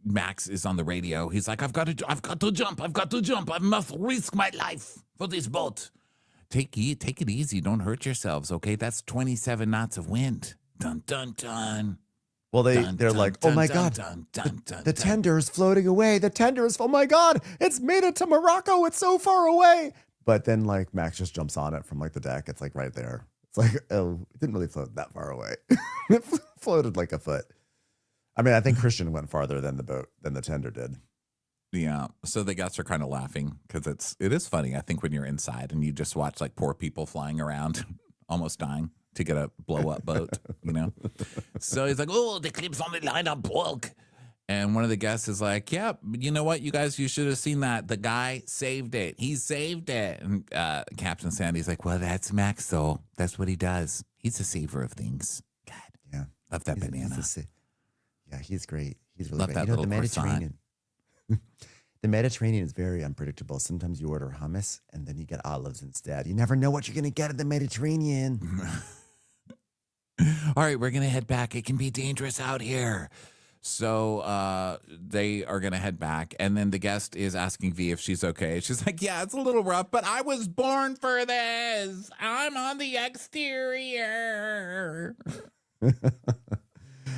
Speaker 1: Max is on the radio. He's like, I've got to jump. I must risk my life for this boat. Take it easy. Don't hurt yourselves, okay? That's 27 knots of wind. Dun, dun, dun.
Speaker 2: Well, they're like, oh my God, the tender is floating away. The tender is, oh my God, it's made it to Morocco. It's so far away. But then like Max just jumps on it from like the deck. It's like right there. It's like, oh, it didn't really float that far away. It floated like a foot. I mean, I think Christian went farther than the tender did.
Speaker 1: Yeah. So the guests are kind of laughing because it is funny. I think when you're inside and you just watch like poor people flying around, almost dying to get a blow up boat, So he's like, oh, the clip's on the line up broke. And one of the guests is like, yeah, you know what, you guys, you should have seen that. The guy saved it. He saved it. And Captain Sandy's like, well, that's Max, though. That's what he does. He's a saver of things. God.
Speaker 2: Yeah.
Speaker 1: Love that banana.
Speaker 2: Yeah, he's great. He's really
Speaker 1: Love
Speaker 2: great.
Speaker 1: that little Mediterranean.
Speaker 2: The Mediterranean is very unpredictable. Sometimes you order hummus and then you get olives instead. You never know what you're going to get at the Mediterranean.
Speaker 1: All right, we're going to head back. It can be dangerous out here. So they are going to head back. And then the guest is asking V if she's okay. She's like, yeah, it's a little rough, but I was born for this. I'm on the exterior.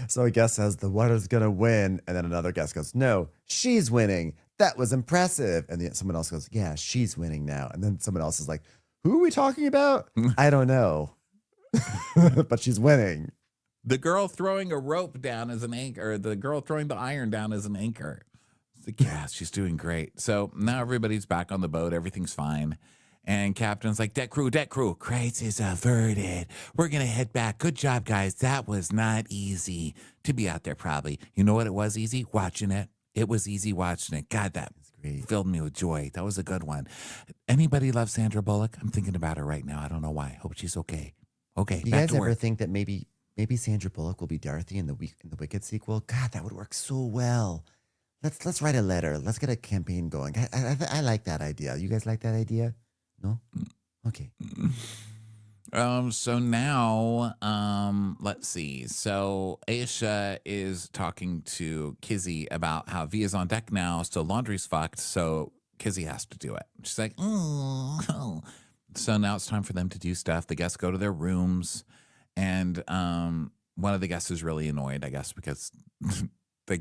Speaker 2: So a guest says the water's going to win. And then another guest goes, no, she's winning. That was impressive. And then someone else goes, yeah, she's winning now. And then someone else is like, who are we talking about? I don't know. But she's winning.
Speaker 1: The girl throwing a rope down as an anchor, or the girl throwing the iron down as an anchor. It's like, yeah, she's doing great. So now everybody's back on the boat. Everything's fine. And Captain's like, deck crew, crisis averted. We're going to head back. Good job, guys. That was not easy to be out there, probably. You know what it was easy? Watching it. It was easy watching it. God, that filled me with joy. That was a good one. Anybody love Sandra Bullock? I'm thinking about her right now. I don't know why. Hope she's okay. Okay,
Speaker 2: you guys ever think that maybe Sandra Bullock will be Dorothy in the Wicked sequel? God, that would work so well. Let's write a letter. Let's get a campaign going. I like that idea. You guys like that idea? No? Okay.
Speaker 1: So now, let's see. So Aisha is talking to Kizzy about how Via's on deck now, so laundry's fucked, so Kizzy has to do it. She's like, oh. So now it's time for them to do stuff. The guests go to their rooms, and one of the guests is really annoyed, I guess, because they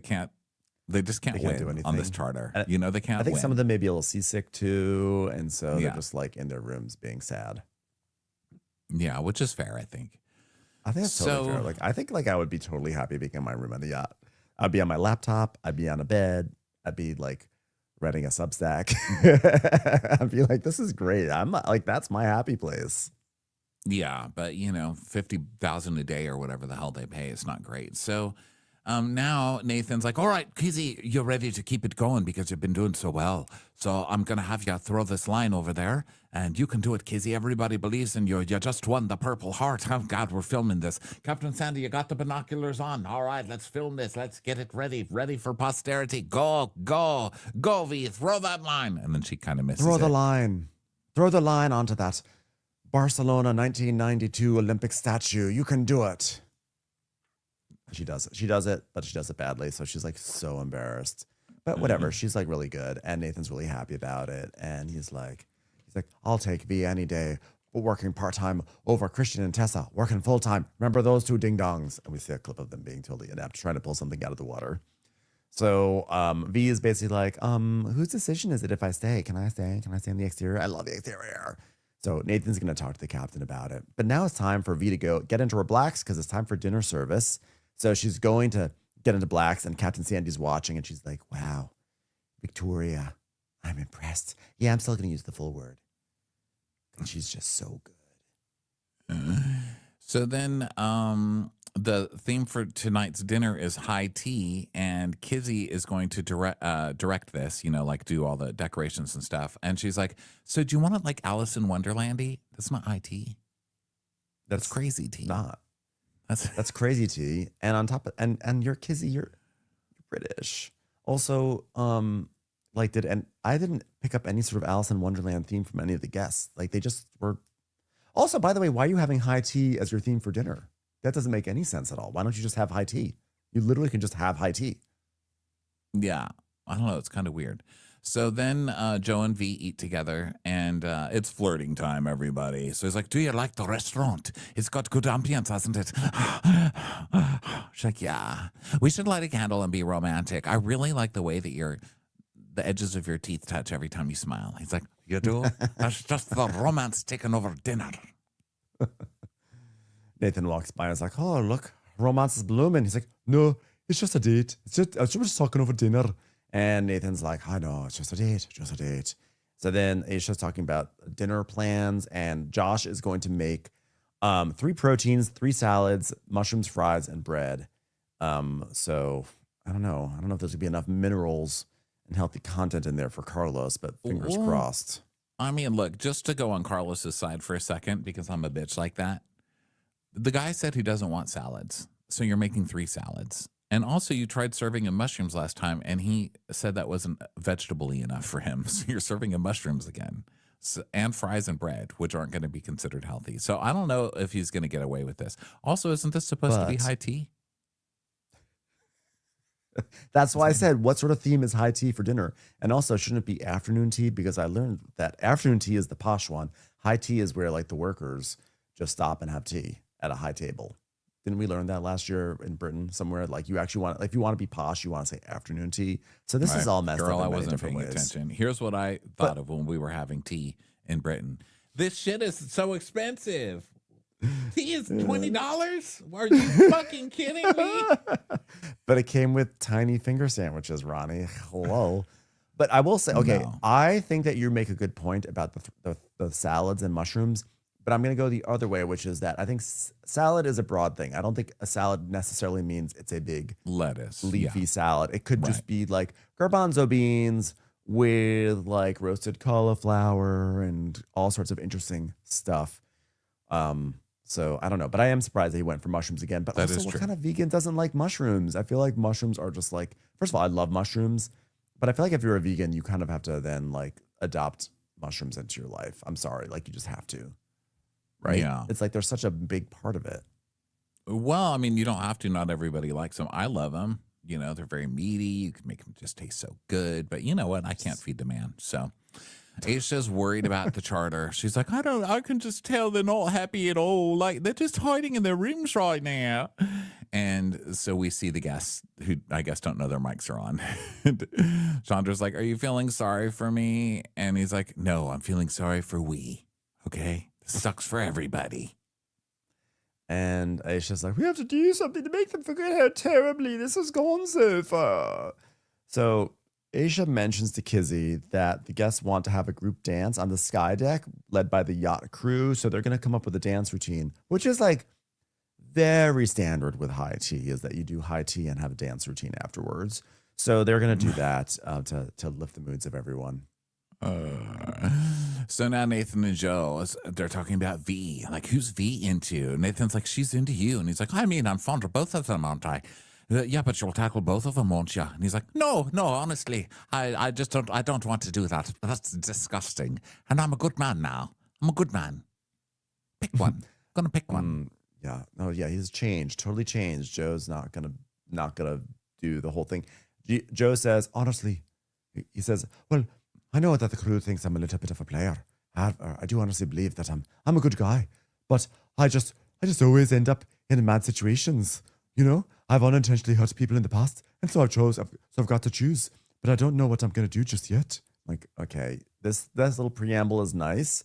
Speaker 1: just can't win on this charter. They can't.
Speaker 2: I think
Speaker 1: win.
Speaker 2: some of them may be a little seasick too, and so they're just like in their rooms being sad.
Speaker 1: Yeah, which is fair, I think.
Speaker 2: I think that's totally fair. Like, I think like I would be totally happy being in my room on the yacht. I'd be on my laptop. I'd be on a bed. I'd be like writing a Substack. I'd be like, this is great. I'm like, that's my happy place.
Speaker 1: Yeah, but 50,000 a day or whatever the hell they pay, it's not great. So now Nathan's like, all right, Kizzy, you're ready to keep it going because you've been doing so well. So I'm going to have you throw this line over there and you can do it, Kizzy. Everybody believes in you. You just won the Purple Heart. Oh, God, we're filming this. Captain Sandy, you got the binoculars on. All right, let's film this. Let's get it ready for posterity. Go, V, throw that line. And then she kind of misses
Speaker 2: Throw the
Speaker 1: it.
Speaker 2: line. Throw the line onto that Barcelona 1992 Olympic statue. You can do it. She does it. She does it, but she does it badly. So she's like so embarrassed. But whatever. She's like really good. And Nathan's really happy about it. And he's like, I'll take V any day. Working part-time over Christian and Tessa. Working full-time. Remember those two ding-dongs? And we see a clip of them being totally inept, trying to pull something out of the water. So V is basically like, whose decision is it if I stay? Can I stay? Can I stay in the exterior? I love the exterior. So Nathan's going to talk to the captain about it. But now it's time for V to get into her blacks because it's time for dinner service. So she's going to get into blacks and Captain Sandy's watching and she's like, wow, Victoria, I'm impressed. Yeah, I'm still going to use the full word. And she's just so good.
Speaker 1: So then the theme for tonight's dinner is high tea, and Kizzy is going to direct this, like do all the decorations and stuff. And she's like, so do you want it like Alice in Wonderland-y? That's not high tea. That's crazy tea.
Speaker 2: Not. That's crazy tea. And on top of and you're Kizzy, you're British. Also, I didn't pick up any sort of Alice in Wonderland theme from any of the guests. Like they just were. Also, by the way, why are you having high tea as your theme for dinner? That doesn't make any sense at all. Why don't you just have high tea? You literally can just have high tea.
Speaker 1: Yeah, I don't know. It's kind of weird. So then Joe and V eat together, and it's flirting time, everybody. So he's like, do you like the restaurant? It's got good ambience, hasn't it? She's like, yeah. We should light a candle and be romantic. I really like the way that the edges of your teeth touch every time you smile. He's like, you do? That's just the romance taking over dinner.
Speaker 2: Nathan walks by and is like, oh, look, romance is blooming. He's like, no, it's just a date. We're just talking over dinner. And Nathan's like, I know, it's just a date. So then Aisha's talking about dinner plans, and Josh is going to make 3 proteins, 3 salads, mushrooms, fries, and bread. So I don't know. I don't know if there's going to be enough minerals and healthy content in there for Carlos, but fingers crossed.
Speaker 1: I mean, look, just to go on Carlos's side for a second, because I'm a bitch like that. The guy said he doesn't want salads. So you're making 3 salads. And also you tried serving him mushrooms last time, and he said that wasn't vegetable-y enough for him. So you're serving him mushrooms again. So, and fries and bread, which aren't going to be considered healthy. So I don't know if he's going to get away with this. Also, isn't this supposed to be high tea?
Speaker 2: That's why I said, what sort of theme is high tea for dinner? And also, shouldn't it be afternoon tea? Because I learned that afternoon tea is the posh one. High tea is where like the workers just stop and have tea at a high table. Didn't we learn that last year in Britain somewhere? Like you actually want, if you want to be posh, you want to say afternoon tea. So this is all messed up.
Speaker 1: I wasn't paying attention. Here's what I thought of when we were having tea in Britain. This shit is so expensive. Tea is $20? Are you fucking kidding me?
Speaker 2: But it came with tiny finger sandwiches, Ronnie. Hello. But I will say, okay, no. I think that you make a good point about the salads and mushrooms. But I'm going to go the other way, which is that I think salad is a broad thing. I don't think a salad necessarily means it's a big
Speaker 1: lettuce,
Speaker 2: leafy salad. It could just be like garbanzo beans with like roasted cauliflower and all sorts of interesting stuff. So I don't know, but I am surprised that he went for mushrooms again. But also, what kind of vegan doesn't like mushrooms? I feel like mushrooms are just like, first of all, I love mushrooms, but I feel like if you're a vegan, you kind of have to then like adopt mushrooms into your life. I'm sorry, like you just have to. Right?
Speaker 1: Yeah.
Speaker 2: It's like there's such a big part of it.
Speaker 1: Well, I mean, you don't have to. Not everybody likes them. I love them. You know, they're very meaty. You can make them just taste so good. But you know what? I can't feed the man. So Aisha's worried about the charter. She's like, I can just tell they're not happy at all. Like, they're just hiding in their rooms right now. And so we see the guests who I guess don't know their mics are on. Chandra's like, are you feeling sorry for me? And he's like, no, I'm feeling sorry for we. Okay? Sucks for everybody.
Speaker 2: And Aisha's like, we have to do something to make them forget how terribly this has gone so far. So Aisha mentions to Kizzy that the guests want to have a group dance on the sky deck led by the yacht crew. So they're going to come up with a dance routine, which is like very standard with high tea, is that you do high tea and have a dance routine afterwards. So they're going to do that to lift the moods of everyone.
Speaker 1: So now Nathan and Joe, they're talking about V. Like, who's V into? Nathan's like, she's into you. And he's like, I mean, I'm fond of both of them, aren't I? Yeah, but you'll tackle both of them, won't you? And he's like, no, honestly, I just don't want to do that. That's disgusting. And I'm a good man now. I'm a good man. Pick one. I'm gonna pick one.
Speaker 2: Yeah. Oh, yeah. He's changed. Totally changed. Joe's not gonna do the whole thing. Joe says, honestly, he says, well, I know that the crew thinks I'm a little bit of a player. I do honestly believe that I'm a good guy, but I just always end up in mad situations. You know, I've unintentionally hurt people in the past, and so I've got to choose. But I don't know what I'm gonna do just yet. Like, okay, this little preamble is nice.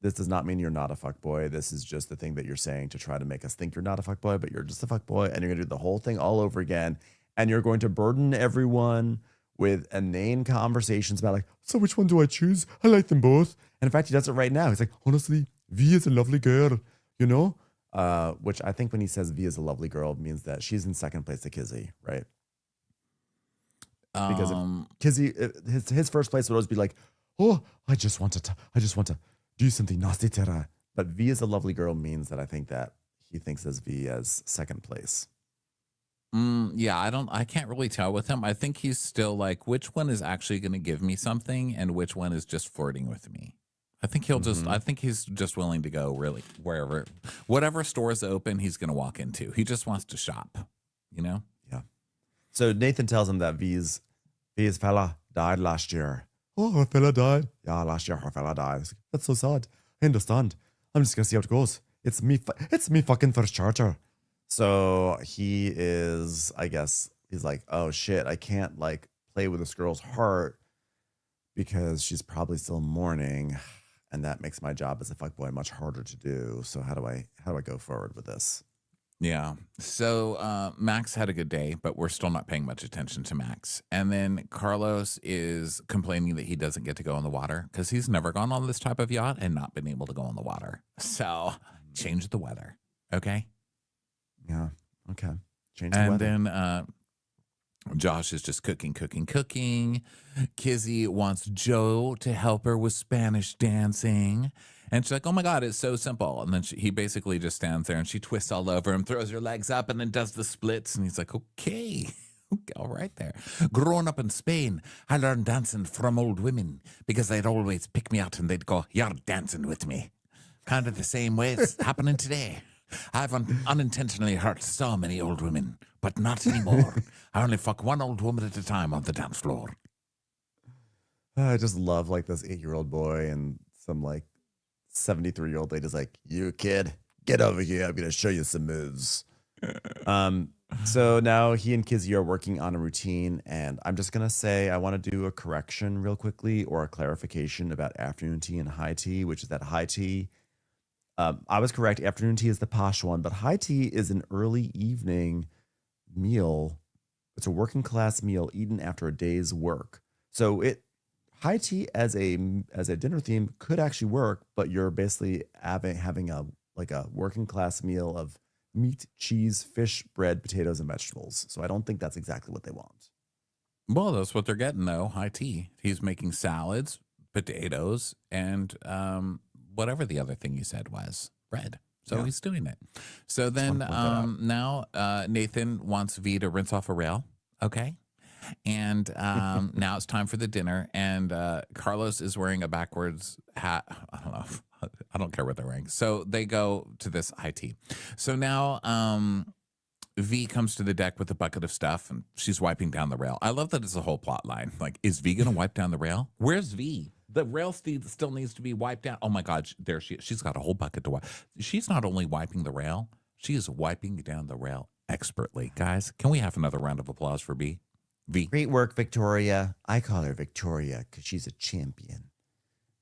Speaker 2: This does not mean you're not a fuckboy. This is just the thing that you're saying to try to make us think you're not a fuckboy, but you're just a fuckboy, and you're gonna do the whole thing all over again, and you're going to burden everyone with inane conversations about like, so which one do I choose? I like them both. And in fact, he does it right now. He's like, honestly, V is a lovely girl, you know? Which I think when he says V is a lovely girl means that she's in second place to Kizzy, right? Because if Kizzy, his first place would always be like, oh, I just want to do something nasty to her. But V is a lovely girl means that I think that he thinks as V as second place.
Speaker 1: Yeah, I can't really tell with him. I think he's still like, which one is actually going to give me something and which one is just flirting with me. I think I think he's just willing to go really whatever store's open, he's going to walk into. He just wants to shop, you know?
Speaker 2: Yeah. So Nathan tells him that V's fella died last year. Oh, her fella died? Yeah, last year her fella died. That's so sad. I understand. I'm just going to see how it goes. It's me fucking first charter. So he is, I guess, he's like, oh shit, I can't like play with this girl's heart because she's probably still mourning, and that makes my job as a fuckboy much harder to do. So how do I go forward with this?
Speaker 1: Yeah. So Max had a good day, but we're still not paying much attention to Max. And then Carlos is complaining that he doesn't get to go in the water because he's never gone on this type of yacht and not been able to go in the water. So change the weather. Okay.
Speaker 2: Yeah. Okay. Change the weather.
Speaker 1: And then Josh is just cooking. Kizzy wants Joe to help her with Spanish dancing. And she's like, oh my God, it's so simple. And then he basically just stands there and she twists all over him, throws her legs up, and then does the splits. And he's like, okay. All right there. Growing up in Spain, I learned dancing from old women because they'd always pick me out and they'd go, you're dancing with me. Kind of the same way it's happening today. I've unintentionally hurt so many old women, but not anymore. I only fuck one old woman at a time on the dance floor.
Speaker 2: I just love like this 8-year-old boy and some like 73-year-old lady's like, you kid, get over here. I'm going to show you some moves. So now he and Kizzy are working on a routine, and I'm just going to say I want to do a correction real quickly or a clarification about afternoon tea and high tea, which is that high tea, I was correct. Afternoon tea is the posh one, but high tea is an early evening meal. It's a working class meal eaten after a day's work. So high tea as a dinner theme could actually work, but you're basically having a working class meal of meat, cheese, fish, bread, potatoes, and vegetables. So I don't think that's exactly what they want.
Speaker 1: Well, that's what they're getting though. High tea. He's making salads, potatoes, and whatever the other thing you said was, bread. So he's doing it. So then now Nathan wants V to rinse off a rail. Okay. And now it's time for the dinner. And Carlos is wearing a backwards hat. I don't know. I don't care what they're wearing. So they go to this high tea. So now V comes to the deck with a bucket of stuff and she's wiping down the rail. I love that it's a whole plot line. Like, is V going to wipe down the rail? Where's V? The rail still needs to be wiped down. Oh my God, there she's got a whole bucket to wipe. She's not only wiping the rail, she is wiping down the rail expertly. Guys, can we have another round of applause for V?
Speaker 2: Great work, Victoria. I call her Victoria because she's a champion.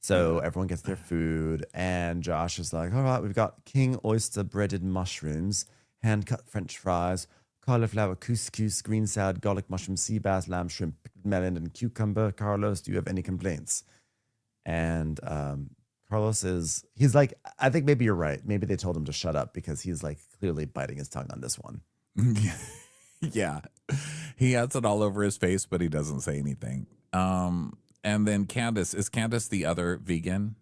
Speaker 2: So everyone gets their food, and Josh is like, all right, we've got king oyster breaded mushrooms, hand-cut French fries, cauliflower couscous, green salad, garlic mushroom, sea bass, lamb, shrimp, melon, and cucumber. Carlos, do you have any complaints? And Carlos he's like, I think maybe you're right. Maybe they told him to shut up because he's like clearly biting his tongue on this one.
Speaker 1: Yeah. He has it all over his face, but he doesn't say anything. And then Candace, is Candace the other vegan?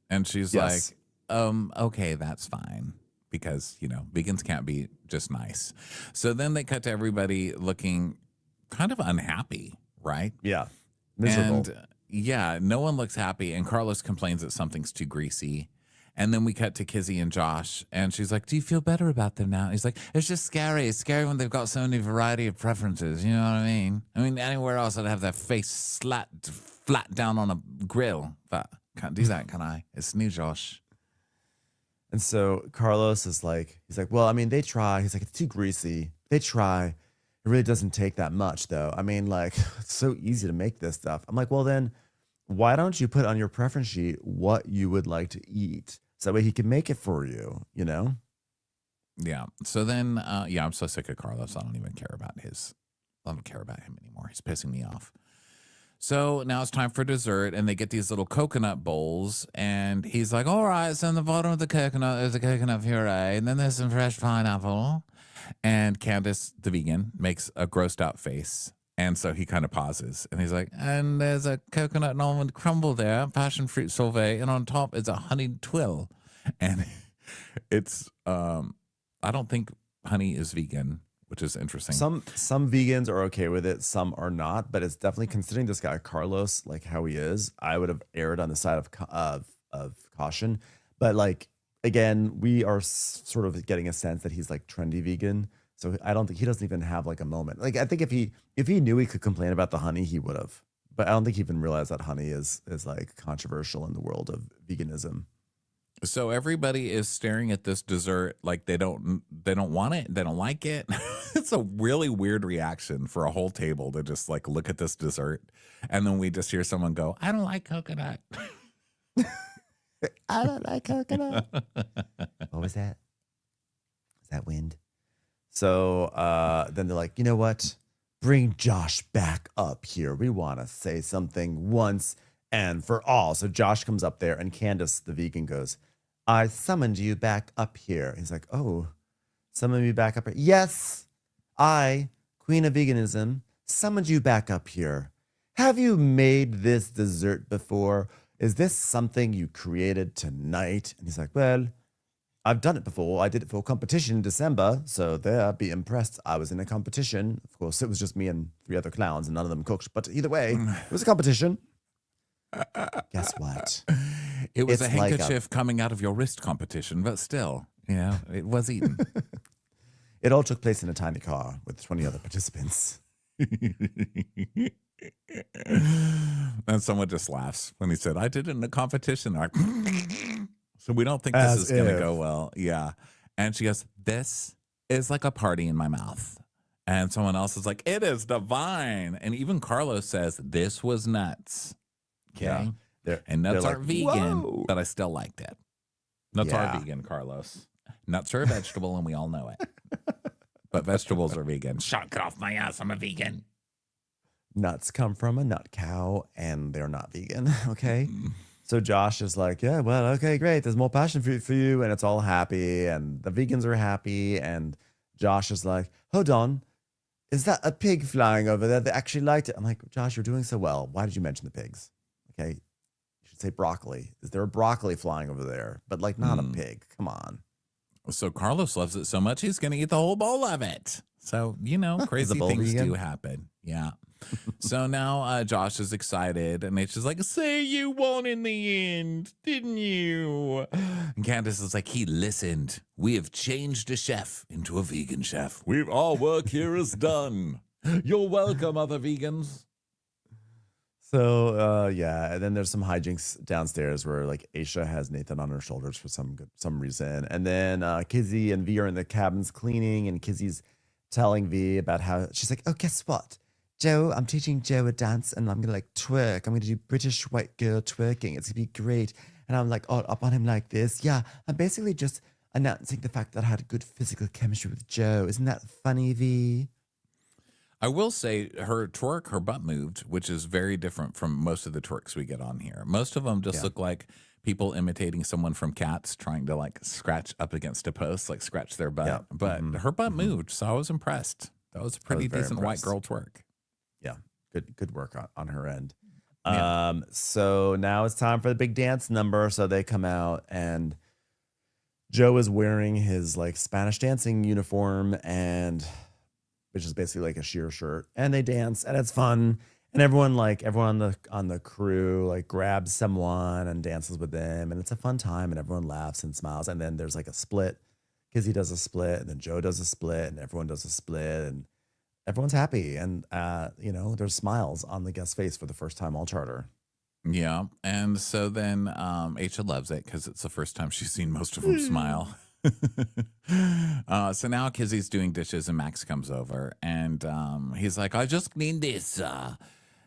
Speaker 1: And she's
Speaker 2: Yes.
Speaker 1: like, okay, that's fine. Because, vegans can't be just nice. So then they cut to everybody looking kind of unhappy, right?
Speaker 2: Yeah. Miserable.
Speaker 1: And yeah, no one looks happy. And Carlos complains that something's too greasy. And then we cut to Kizzy and Josh. And she's like, do you feel better about them now? He's like, it's just scary. It's scary when they've got so many variety of preferences. You know what I mean? Anywhere else I'd have their face flat down on a grill. But can't do that, can I? It's new Josh.
Speaker 2: And so Carlos is like, he's like, well, they try. He's like, it's too greasy. They try. It really doesn't take that much, though. It's so easy to make this stuff. I'm like, well, then why don't you put on your preference sheet what you would like to eat? So that way he can make it for you,
Speaker 1: Yeah. So then, I'm so sick of Carlos. I don't care about him anymore. He's pissing me off. So now it's time for dessert, and they get these little coconut bowls, and he's like, all right, so in the bottom of the coconut, there's a coconut puree, and then there's some fresh pineapple. And Candace, the vegan, makes a grossed out face. And so he kind of pauses, and he's like, and there's a coconut and almond crumble there, passion fruit sorbet, and on top is a honeyed twill. And it's, I don't think honey is vegan, which is interesting.
Speaker 2: Some vegans are okay with it, some are not, but it's definitely, considering this guy Carlos, like how he is, I would have erred on the side of caution. But like, again, we are sort of getting a sense that he's like trendy vegan, so I don't think he doesn't even have like a moment. Like, I think if he knew he could complain about the honey, he would have. But I don't think he even realized that honey is like controversial in the world of veganism.
Speaker 1: So everybody is staring at this dessert like they don't want it, they don't like it. It's a really weird reaction for a whole table to just like look at this dessert, and then we just hear someone go, "I don't like coconut."
Speaker 2: I don't like coconut. What was that? Is that wind? So then they're like, you know what? Bring Josh back up here. We want to say something once and for all. So Josh comes up there, and Candace, the vegan, goes, I summoned you back up here. He's like, oh, summon me back up here. Yes, I, Queen of Veganism, summoned you back up here. Have you made this dessert before? Is this something you created tonight? And he's like, well, I've done it before. I did it for a competition in December, so there, be impressed. I was in a competition. Of course, it was just me and 3 other clowns, and none of them cooked. But either way, it was a competition. Guess what?
Speaker 1: It was
Speaker 2: It's
Speaker 1: a handkerchief coming out of your wrist competition, but still, it was eaten.
Speaker 2: It all took place in a tiny car with 20 other participants.
Speaker 1: And someone just laughs when he said, I did it in a competition. Like, so we don't think this is going to go well. Yeah. And she goes, this is like a party in my mouth. And someone else is like, it is divine. And even Carlos says, this was nuts. Okay.
Speaker 2: Yeah.
Speaker 1: And nuts aren't
Speaker 2: like,
Speaker 1: vegan,
Speaker 2: whoa.
Speaker 1: but I still liked it. Nuts are vegan, Carlos. Nuts are a vegetable, and we all know it. But vegetables are vegan. Shut off my ass. I'm a vegan.
Speaker 2: Nuts come from a nut cow, and they're not vegan. Okay. So Josh is like, yeah, well, okay, great. There's more passion fruit for you, and it's all happy, and the vegans are happy. And Josh is like, hold on. Is that a pig flying over there that actually liked it? I'm like, Josh, you're doing so well. Why did you mention the pigs? Okay. You should say broccoli. Is there a broccoli flying over there? But like not a pig. Come on.
Speaker 1: So Carlos loves it so much, he's going to eat the whole bowl of it. So, crazy things do happen. Yeah. So now Josh is excited, and H is like, say you won in the end, didn't you? And Candace is like, he listened. We have changed a chef into a vegan chef. Our work here is done. You're welcome, other vegans.
Speaker 2: So and then there's some hijinks downstairs where like Aisha has Nathan on her shoulders for some reason, and then Kizzy and V are in the cabins cleaning, and Kizzy's telling V about how she's like, oh, guess what, Joe, I'm teaching Joe a dance, and I'm gonna like twerk. I'm gonna do British white girl twerking. It's gonna be great. And I'm like all up on him like this. Yeah, I'm basically just announcing the fact that I had good physical chemistry with Joe. Isn't that funny, V?
Speaker 1: I will say her twerk, her butt moved, which is very different from most of the twerks we get on here. Most of them just
Speaker 2: Yeah.
Speaker 1: look like people imitating someone from Cats trying to like scratch up against a post, like scratch their butt.
Speaker 2: Yeah.
Speaker 1: But her butt moved, so I was impressed. That was a pretty
Speaker 2: very
Speaker 1: decent
Speaker 2: impressed.
Speaker 1: white girl twerk.
Speaker 2: Yeah. Good work on her end.
Speaker 1: Yeah.
Speaker 2: So now it's time for the big dance number. So they come out and Joe is wearing his like Spanish dancing uniform and which is basically like a sheer shirt, and they dance and it's fun. And everyone on the crew like grabs someone and dances with them, and it's a fun time and everyone laughs and smiles. And then there's like a split. Kizzy does a split and then Joe does a split and everyone does a split and everyone's happy. And there's smiles on the guest's face for the first time all charter.
Speaker 1: Yeah. And so then Aisha loves it because it's the first time she's seen most of them smile. So now Kizzy's doing dishes and Max comes over and he's like, I just cleaned this.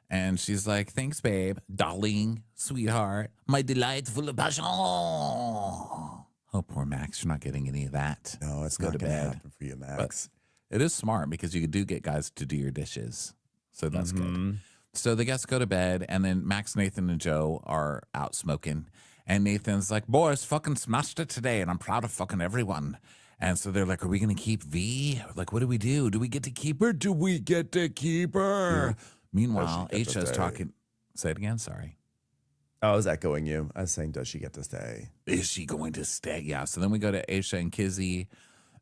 Speaker 1: And she's like, thanks, babe, darling, sweetheart, my delightful passion. Oh, poor Max, you're not getting any of that.
Speaker 2: No, it's
Speaker 1: Go
Speaker 2: not
Speaker 1: to
Speaker 2: going to
Speaker 1: bed.
Speaker 2: happen for you, Max.
Speaker 1: But it is smart because you do get guys to do your dishes. So that's good. So the guests go to bed, and then Max, Nathan, and Joe are out smoking. And Nathan's like, boys, fucking smashed it today, and I'm proud of fucking everyone. And so they're like, are we going to keep V? Like, what do we do? Do we get to keep her? Do we get to keep her?
Speaker 2: Yeah.
Speaker 1: Meanwhile,
Speaker 2: Does she get to
Speaker 1: Aisha's
Speaker 2: stay?
Speaker 1: talking. Say it again, sorry.
Speaker 2: Oh, I was echoing you. I was saying, does she get to stay?
Speaker 1: Is she going to stay? Yeah. So then we go to Aisha and Kizzy.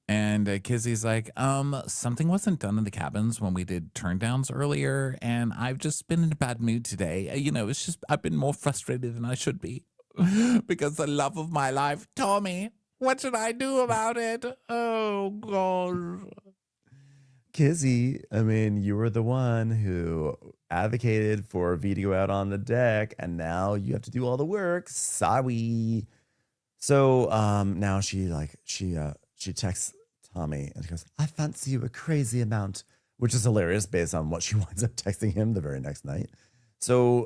Speaker 1: And Kizzy's like, something wasn't done in the cabins when we did turn downs earlier. And I've just been in a bad mood today. It's just, I've been more frustrated than I should be because the love of my life, Tommy, what should I do about it? Oh, gosh.
Speaker 2: Kizzy, I mean, you were the one who advocated for V to go out on the deck, and now you have to do all the work. Sorry. So now she texts Tommy and she goes, I fancy you a crazy amount, which is hilarious based on what she winds up texting him the very next night. So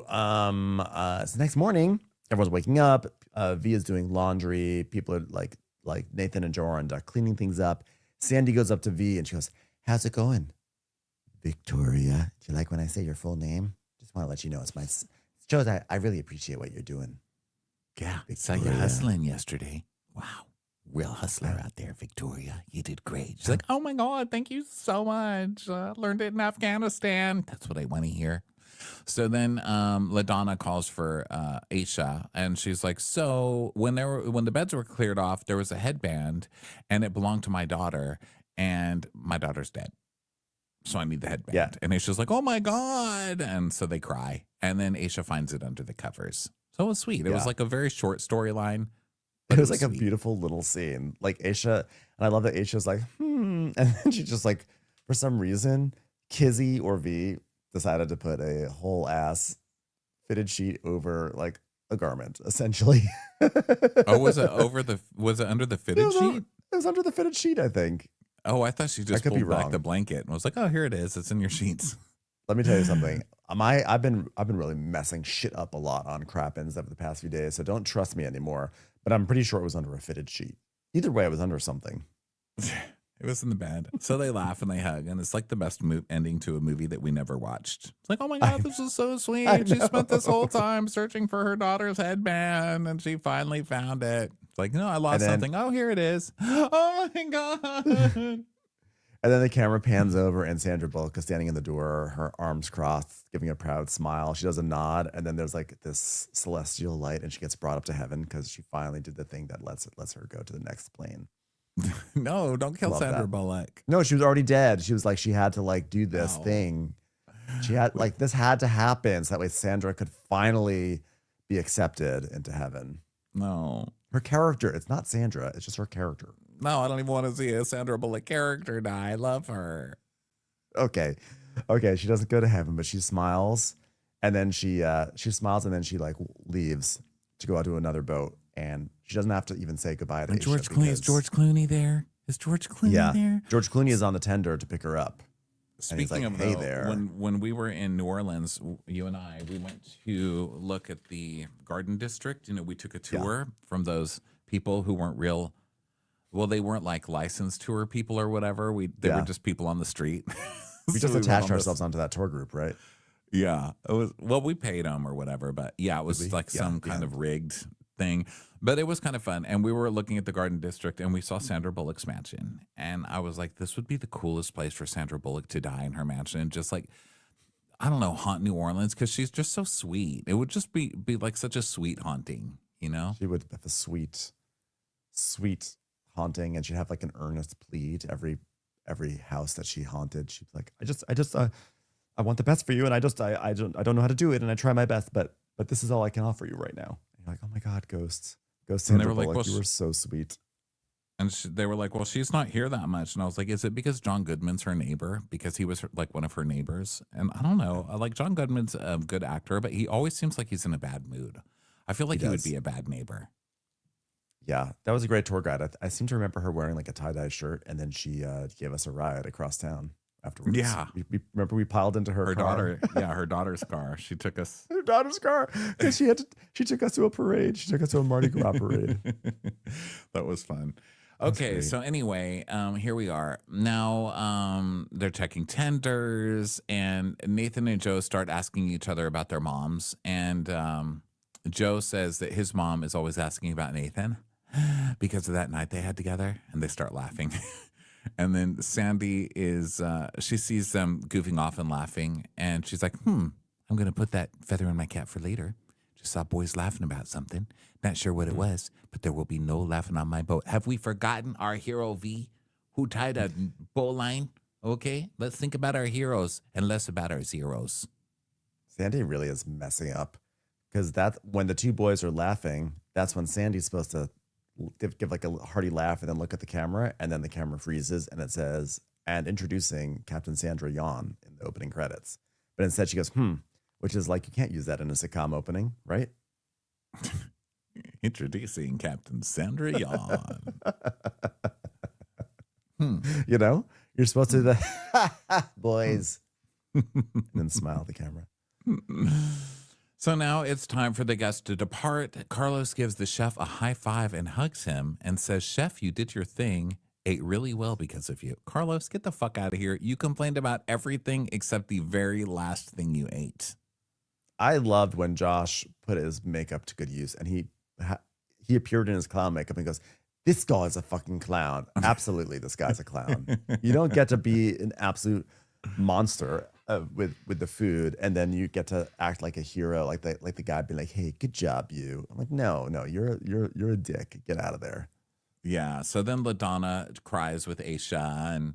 Speaker 2: it's the next morning. Everyone's waking up. V is doing laundry. People are like Nathan and Joe are cleaning things up. Sandy goes up to V and she goes, how's it going? Victoria. Do you like when I say your full name? Just want to let you know it shows I really appreciate what you're doing.
Speaker 1: Yeah, I saw you hustling yesterday. Wow. Real hustler out there, Victoria. You did great. She's like, oh my God, thank you so much. Learned it in Afghanistan. That's what I want to hear. So then LaDonna calls for Aisha, and she's like, so when the beds were cleared off, there was a headband, and it belonged to my daughter, and my daughter's dead. So I need the headband.
Speaker 2: Yeah.
Speaker 1: And Aisha's like, oh my God. And so they cry. And then Aisha finds it under the covers. So it was sweet. It was like a very short storyline.
Speaker 2: It was like a beautiful little scene. Like Aisha, and I love that Aisha's like, and then she just like, for some reason, Kizzy or V decided to put a whole ass fitted sheet over like a garment, essentially.
Speaker 1: Oh, was it under the fitted sheet?
Speaker 2: It was under the fitted sheet, I think.
Speaker 1: Oh, I thought she just
Speaker 2: could be
Speaker 1: pulled back
Speaker 2: wrong.
Speaker 1: the blanket and was like, oh, here it is. It's in your sheets.
Speaker 2: Let me tell you something. I've been really messing shit up a lot on Crappens over the past few days, so don't trust me anymore. But I'm pretty sure it was under a fitted sheet. Either way, it was under something.
Speaker 1: It was in the bed. So they laugh and they hug, and it's like the best ending to a movie that we never watched. It's like, oh my God, this is so sweet. She spent this whole time searching for her daughter's headband, and she finally found it. It's like, no, I lost something. Oh, here it is. Oh my God.
Speaker 2: And then the camera pans over, and Sandra Bullock is standing in the door, her arms crossed, giving a proud smile. She does a nod, and then there's like this celestial light, and she gets brought up to heaven because she finally did the thing that lets her go to the next plane.
Speaker 1: No, don't kill Sandra Bullock.
Speaker 2: No, she was already dead. She was like, she had to like do this thing. She had like, this had to happen so that way Sandra could finally be accepted into heaven.
Speaker 1: No.
Speaker 2: Her character, it's not Sandra, it's just her character.
Speaker 1: No, I don't even want to see a Sandra Bullock character die. I love her.
Speaker 2: Okay, she doesn't go to heaven, but she smiles, and then she smiles, and then she like leaves to go out to another boat, and she doesn't have to even say goodbye to Aisha.
Speaker 1: Is George Clooney there? Is George Clooney there?
Speaker 2: George Clooney is on the tender to pick her up.
Speaker 1: Speaking of, hey there, when we were in New Orleans, you and I, we went to look at the Garden District. You know, we took a tour from those people who weren't real Well, they weren't like licensed tour people or whatever. They were
Speaker 2: Yeah.
Speaker 1: just people on the street.
Speaker 2: We
Speaker 1: So
Speaker 2: just
Speaker 1: went
Speaker 2: attached
Speaker 1: on
Speaker 2: ourselves onto that tour group, right?
Speaker 1: Yeah, it was. Well, we paid them or whatever, but yeah, it
Speaker 2: Did
Speaker 1: was
Speaker 2: we?
Speaker 1: like
Speaker 2: Yeah,
Speaker 1: some
Speaker 2: we
Speaker 1: kind
Speaker 2: had.
Speaker 1: of rigged thing. But it was kind of fun. And we were looking at the Garden District, and we saw Sandra Bullock's mansion, and I was like, this would be the coolest place for Sandra Bullock to die in her mansion, and just like, I don't know, haunt New Orleans because she's just so sweet. It would just be like such a sweet haunting, you know?
Speaker 2: She would have a sweet haunting, and she'd have like an earnest plea to every house that she haunted. She'd be like, I want the best for you, and I don't know how to do it, and I try my best, but this is all I can offer you right now. And you're like, oh my God, ghost
Speaker 1: And they
Speaker 2: Sandra
Speaker 1: were like,
Speaker 2: Bullock,
Speaker 1: well,
Speaker 2: you were so sweet.
Speaker 1: and they were like, well, she's not here that much. And I was like, is it because John Goodman's her neighbor? Because he was like one of her neighbors. And I don't know. Like John Goodman's a good actor, but he always seems like he's in a bad mood. I feel like he would
Speaker 2: does.
Speaker 1: be a bad neighbor.
Speaker 2: Yeah, that was a great tour guide. I seem to remember her wearing like a tie-dye shirt, and then she gave us a ride across town afterwards.
Speaker 1: Yeah.
Speaker 2: We remember we piled into her car.
Speaker 1: Daughter. Yeah, her daughter's car. She took us.
Speaker 2: Her daughter's car, because she took us to a parade. She took us to a Mardi Gras parade.
Speaker 1: That was fun.
Speaker 2: That's
Speaker 1: Okay,
Speaker 2: great.
Speaker 1: so anyway, here we are. Now they're checking tenders, and Nathan and Joe start asking each other about their moms. And Joe says that his mom is always asking about Nathan because of that night they had together, and they start laughing. And then Sandy she sees them goofing off and laughing, and she's like, I'm going to put that feather in my cap for later. Just saw boys laughing about something. Not sure what it was, but there will be no laughing on my boat. Have we forgotten our hero V who tied a bowline? Okay, let's think about our heroes and less about our zeros.
Speaker 2: Sandy really is messing up, because that when the two boys are laughing, that's when Sandy's supposed to give like a hearty laugh and then look at the camera, and then the camera freezes and it says, and introducing Captain Sandra Yawn in the opening credits. But instead she goes, which is like, you can't use that in a sitcom opening, right?
Speaker 1: Introducing Captain Sandra Yawn.
Speaker 2: You know, you're supposed to do the boys and then smile at the camera.
Speaker 1: So now it's time for the guests to depart. Carlos gives the chef a high five and hugs him and says, Chef, you did your thing. Ate really well because of you. Carlos, get the fuck out of here. You complained about everything except the very last thing you ate.
Speaker 2: I loved when Josh put his makeup to good use, and he appeared in his clown makeup and goes, this guy is a fucking clown. Absolutely, this guy's a clown. You don't get to be an absolute monster with the food, and then you get to act like a hero, like the guy be like, hey, good job, you. I'm like, no, you're a dick. Get out of there.
Speaker 1: Yeah. So then LaDonna cries with Aisha, and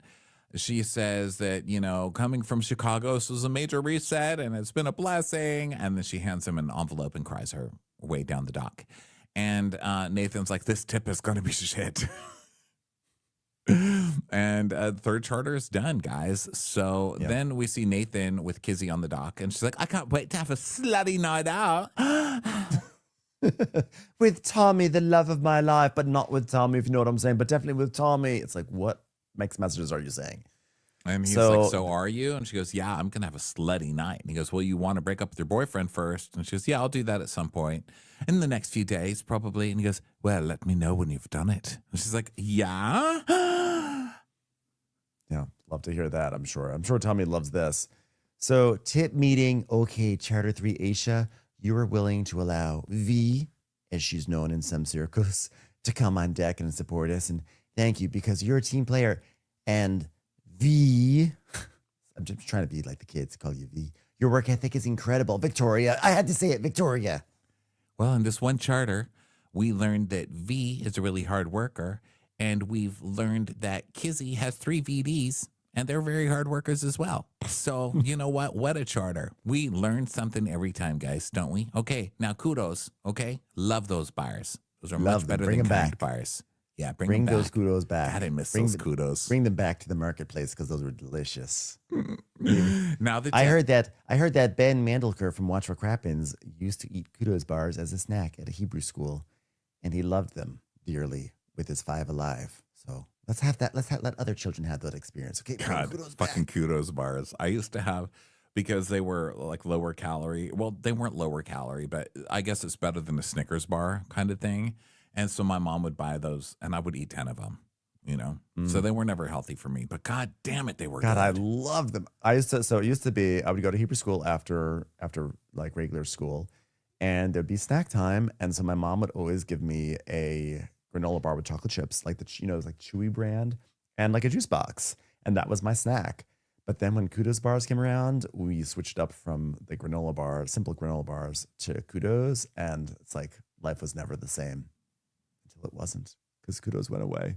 Speaker 1: she says that, coming from Chicago, this was a major reset and it's been a blessing. And then she hands him an envelope and cries her way down the dock. And Nathan's like, this tip is going to be shit. And third charter is done, guys. So then we see Nathan with Kizzy on the dock, and she's like, I can't wait to have a slutty night out.
Speaker 2: With Tommy, the love of my life, but not with Tommy, if you know what I'm saying, but definitely with Tommy. It's like, what mixed messages are you saying?
Speaker 1: And he's like, so are you? And she goes, yeah, I'm going to have a slutty night. And he goes, well, you want to break up with your boyfriend first? And she goes, yeah, I'll do that at some point in the next few days, probably. And he goes, well, let me know when you've done it. And she's like, yeah.
Speaker 2: Yeah, love to hear that, I'm sure. I'm sure Tommy loves this. So, tip meeting. Okay, Charter 3 Aisha, you are willing to allow V, as she's known in some circles, to come on deck and support us. And thank you, because you're a team player. And V, I'm just trying to be like the kids, call you V. Your work ethic is incredible. Victoria, I had to say it, Victoria.
Speaker 1: Well, in this one charter, we learned that V is a really hard worker. And we've learned that Kizzy has 3 VDs, and they're very hard workers as well. So, you know what? What a charter. We learn something every time, guys, don't we? Okay, now kudos, okay? Love those bars. Those are much better than kind bars. Yeah, bring
Speaker 2: those kudos back.
Speaker 1: God, I miss those kudos.
Speaker 2: Bring them back to the marketplace, because those were delicious.
Speaker 1: Now that
Speaker 2: I heard that Ben Mandelker from Watch for Crappens used to eat kudos bars as a snack at a Hebrew school, and he loved them dearly with his 5 Alive. So let's let other children have that experience. Okay,
Speaker 1: God, kudos bars. I used to have, because they were like lower calorie. Well, they weren't lower calorie, but I guess it's better than a Snickers bar kind of thing. And so my mom would buy those and I would eat 10 of them, you know? So they were never healthy for me, but God damn it, they were
Speaker 2: God,
Speaker 1: good.
Speaker 2: I love them. So it used to be, I would go to Hebrew school after like regular school, and there'd be snack time. And so my mom would always give me a granola bar with chocolate chips, like like Chewy brand, and like a juice box. And that was my snack. But then when Kudos bars came around, we switched up from the granola bar, simple granola bars, to Kudos. And it's like life was never the same until it wasn't, because Kudos went away.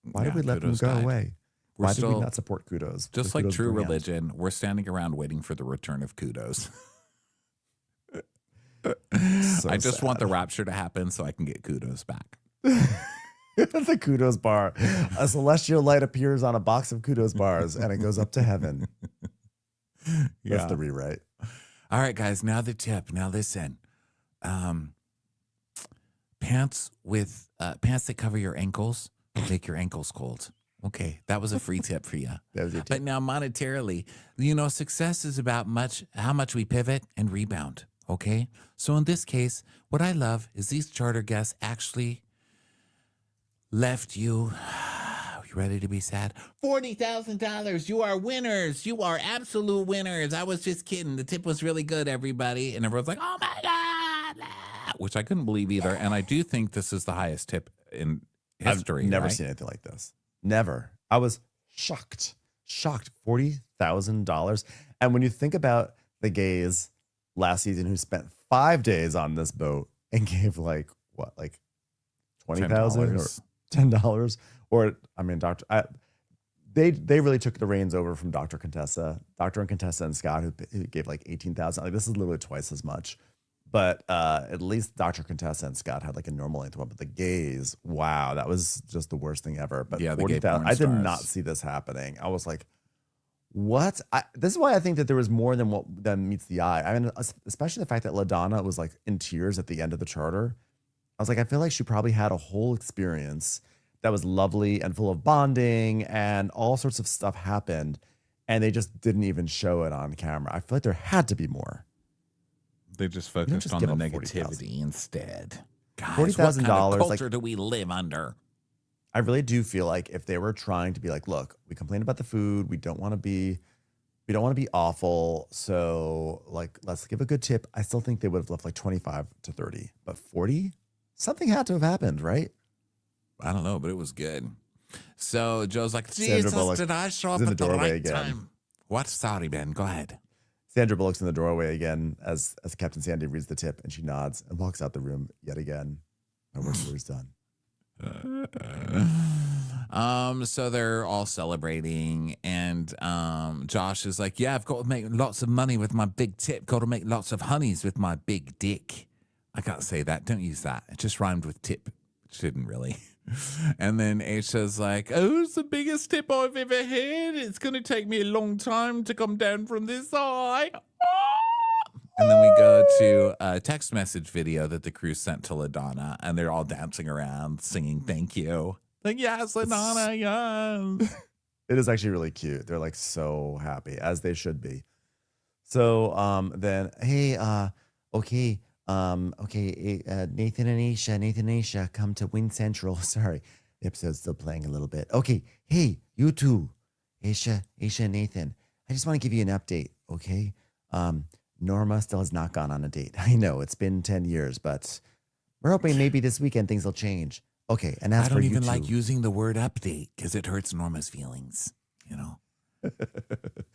Speaker 2: Why did we let them
Speaker 1: Kudos
Speaker 2: go
Speaker 1: died.
Speaker 2: away?
Speaker 1: We're
Speaker 2: Why
Speaker 1: still,
Speaker 2: did we not support Kudos?
Speaker 1: just
Speaker 2: The
Speaker 1: like
Speaker 2: Kudos
Speaker 1: true
Speaker 2: brand.
Speaker 1: religion, we're standing around waiting for the return of Kudos.
Speaker 2: So
Speaker 1: I just want the
Speaker 2: sad.
Speaker 1: rapture to happen so I can get Kudos back.
Speaker 2: The Kudos bar. A celestial light appears on a box of Kudos bars and it goes up to heaven. That's the rewrite.
Speaker 1: All right, guys. Now the tip. Now listen. Pants that cover your ankles make your ankles cold. Okay, that was a free tip for you.
Speaker 2: That was your tip.
Speaker 1: But now monetarily, success is about how much we pivot and rebound. Okay, so in this case, what I love is these charter guests actually left you. You ready to be sad? $40,000. You are winners. You are absolute winners. I was just kidding. The tip was really good, everybody. And everyone's like, oh my God. Which I couldn't believe either. And I do think this is the highest tip in history.
Speaker 2: I've never
Speaker 1: right?
Speaker 2: seen anything like this. Never. I was shocked. $40,000. And when you think about the gays last season who spent 5 days on this boat and gave like 20,000 or $10, or I mean, they really took the reins over from Dr. Contessa and Scott, who gave like 18,000. Like, this is literally twice as much. But at least Dr. Contessa and Scott had like a normal length one. But the gays, wow, that was just the worst thing ever. But
Speaker 1: yeah,
Speaker 2: 40,000, I did not see this happening. I was like, what? This is why I think that there was more than meets the eye. I mean, especially the fact that LaDonna was like in tears at the end of the charter. I was like, I feel like she probably had a whole experience that was lovely and full of bonding, and all sorts of stuff happened, and they just didn't even show it on camera. I feel like there had to be more.
Speaker 1: They just focused
Speaker 2: just
Speaker 1: on
Speaker 2: give
Speaker 1: the
Speaker 2: up
Speaker 1: negativity instead. Guys,
Speaker 2: $40,000,
Speaker 1: what kind of
Speaker 2: like-
Speaker 1: culture do we live under?
Speaker 2: I really do feel like if they were trying to be like, look, we complained about the food, we don't want to be awful, so like, let's give a good tip. I still think they would have left like 25 to 30, but 40, something had to have happened, right?
Speaker 1: I don't know, but it was good. So Joe's like,
Speaker 2: Sandra
Speaker 1: Jesus,
Speaker 2: Bullock
Speaker 1: did I show
Speaker 2: is
Speaker 1: up
Speaker 2: in the
Speaker 1: at the
Speaker 2: doorway
Speaker 1: right
Speaker 2: again.
Speaker 1: time? What? Sorry, Ben. Go ahead.
Speaker 2: Sandra Bullock's in the doorway again as Captain Sandy reads the tip, and she nods and walks out the room yet again. My work here is done.
Speaker 1: So they're all celebrating, and Josh is like, yeah, I've got to make lots of money with my big tip. Got to make lots of honeys with my big dick. I can't say that. Don't use that. It just rhymed with tip. Shouldn't really. And then Aisha's like, oh, it's the biggest tip I've ever had. It's going to take me a long time to come down from this high. And then we go to a text message video that the crew sent to LaDonna, and they're all dancing around, singing thank you. Like, yes, LaDonna, yes.
Speaker 2: It is actually really cute. They're like so happy, as they should be. So then, hey, okay, Nathan and Aisha, come to Win Central. Sorry, the episode's still playing a little bit. Okay, hey, you two, Aisha and Nathan. I just want to give you an update, okay? Norma still has not gone on a date. I know it's been 10 years, but we're hoping maybe this weekend things will change. Okay, and as
Speaker 1: I
Speaker 2: for
Speaker 1: don't
Speaker 2: you
Speaker 1: even
Speaker 2: two,
Speaker 1: like using the word update because it hurts Norma's feelings,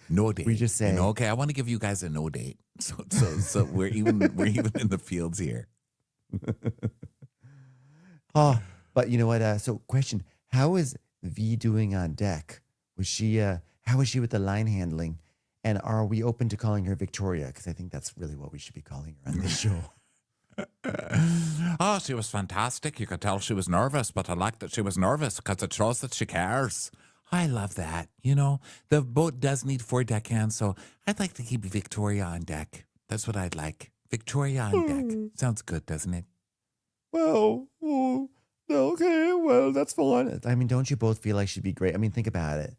Speaker 1: No date.
Speaker 2: We just say-
Speaker 1: okay, I want to give you guys a no date. So we're even in the fields here.
Speaker 2: Oh, but you know what? So question, how is V doing on deck? How is she with the line handling? And are we open to calling her Victoria? Because I think that's really what we should be calling her on this show.
Speaker 1: Oh, she was fantastic. You could tell she was nervous, but I like that she was nervous because it shows that she cares. I love that. The boat does need 4 deckhands, so I'd like to keep Victoria on deck. That's what I'd like. Victoria on deck. Sounds good, doesn't it?
Speaker 2: Well, okay, well, that's fine. I mean, don't you both feel like she'd be great? I mean, think about it.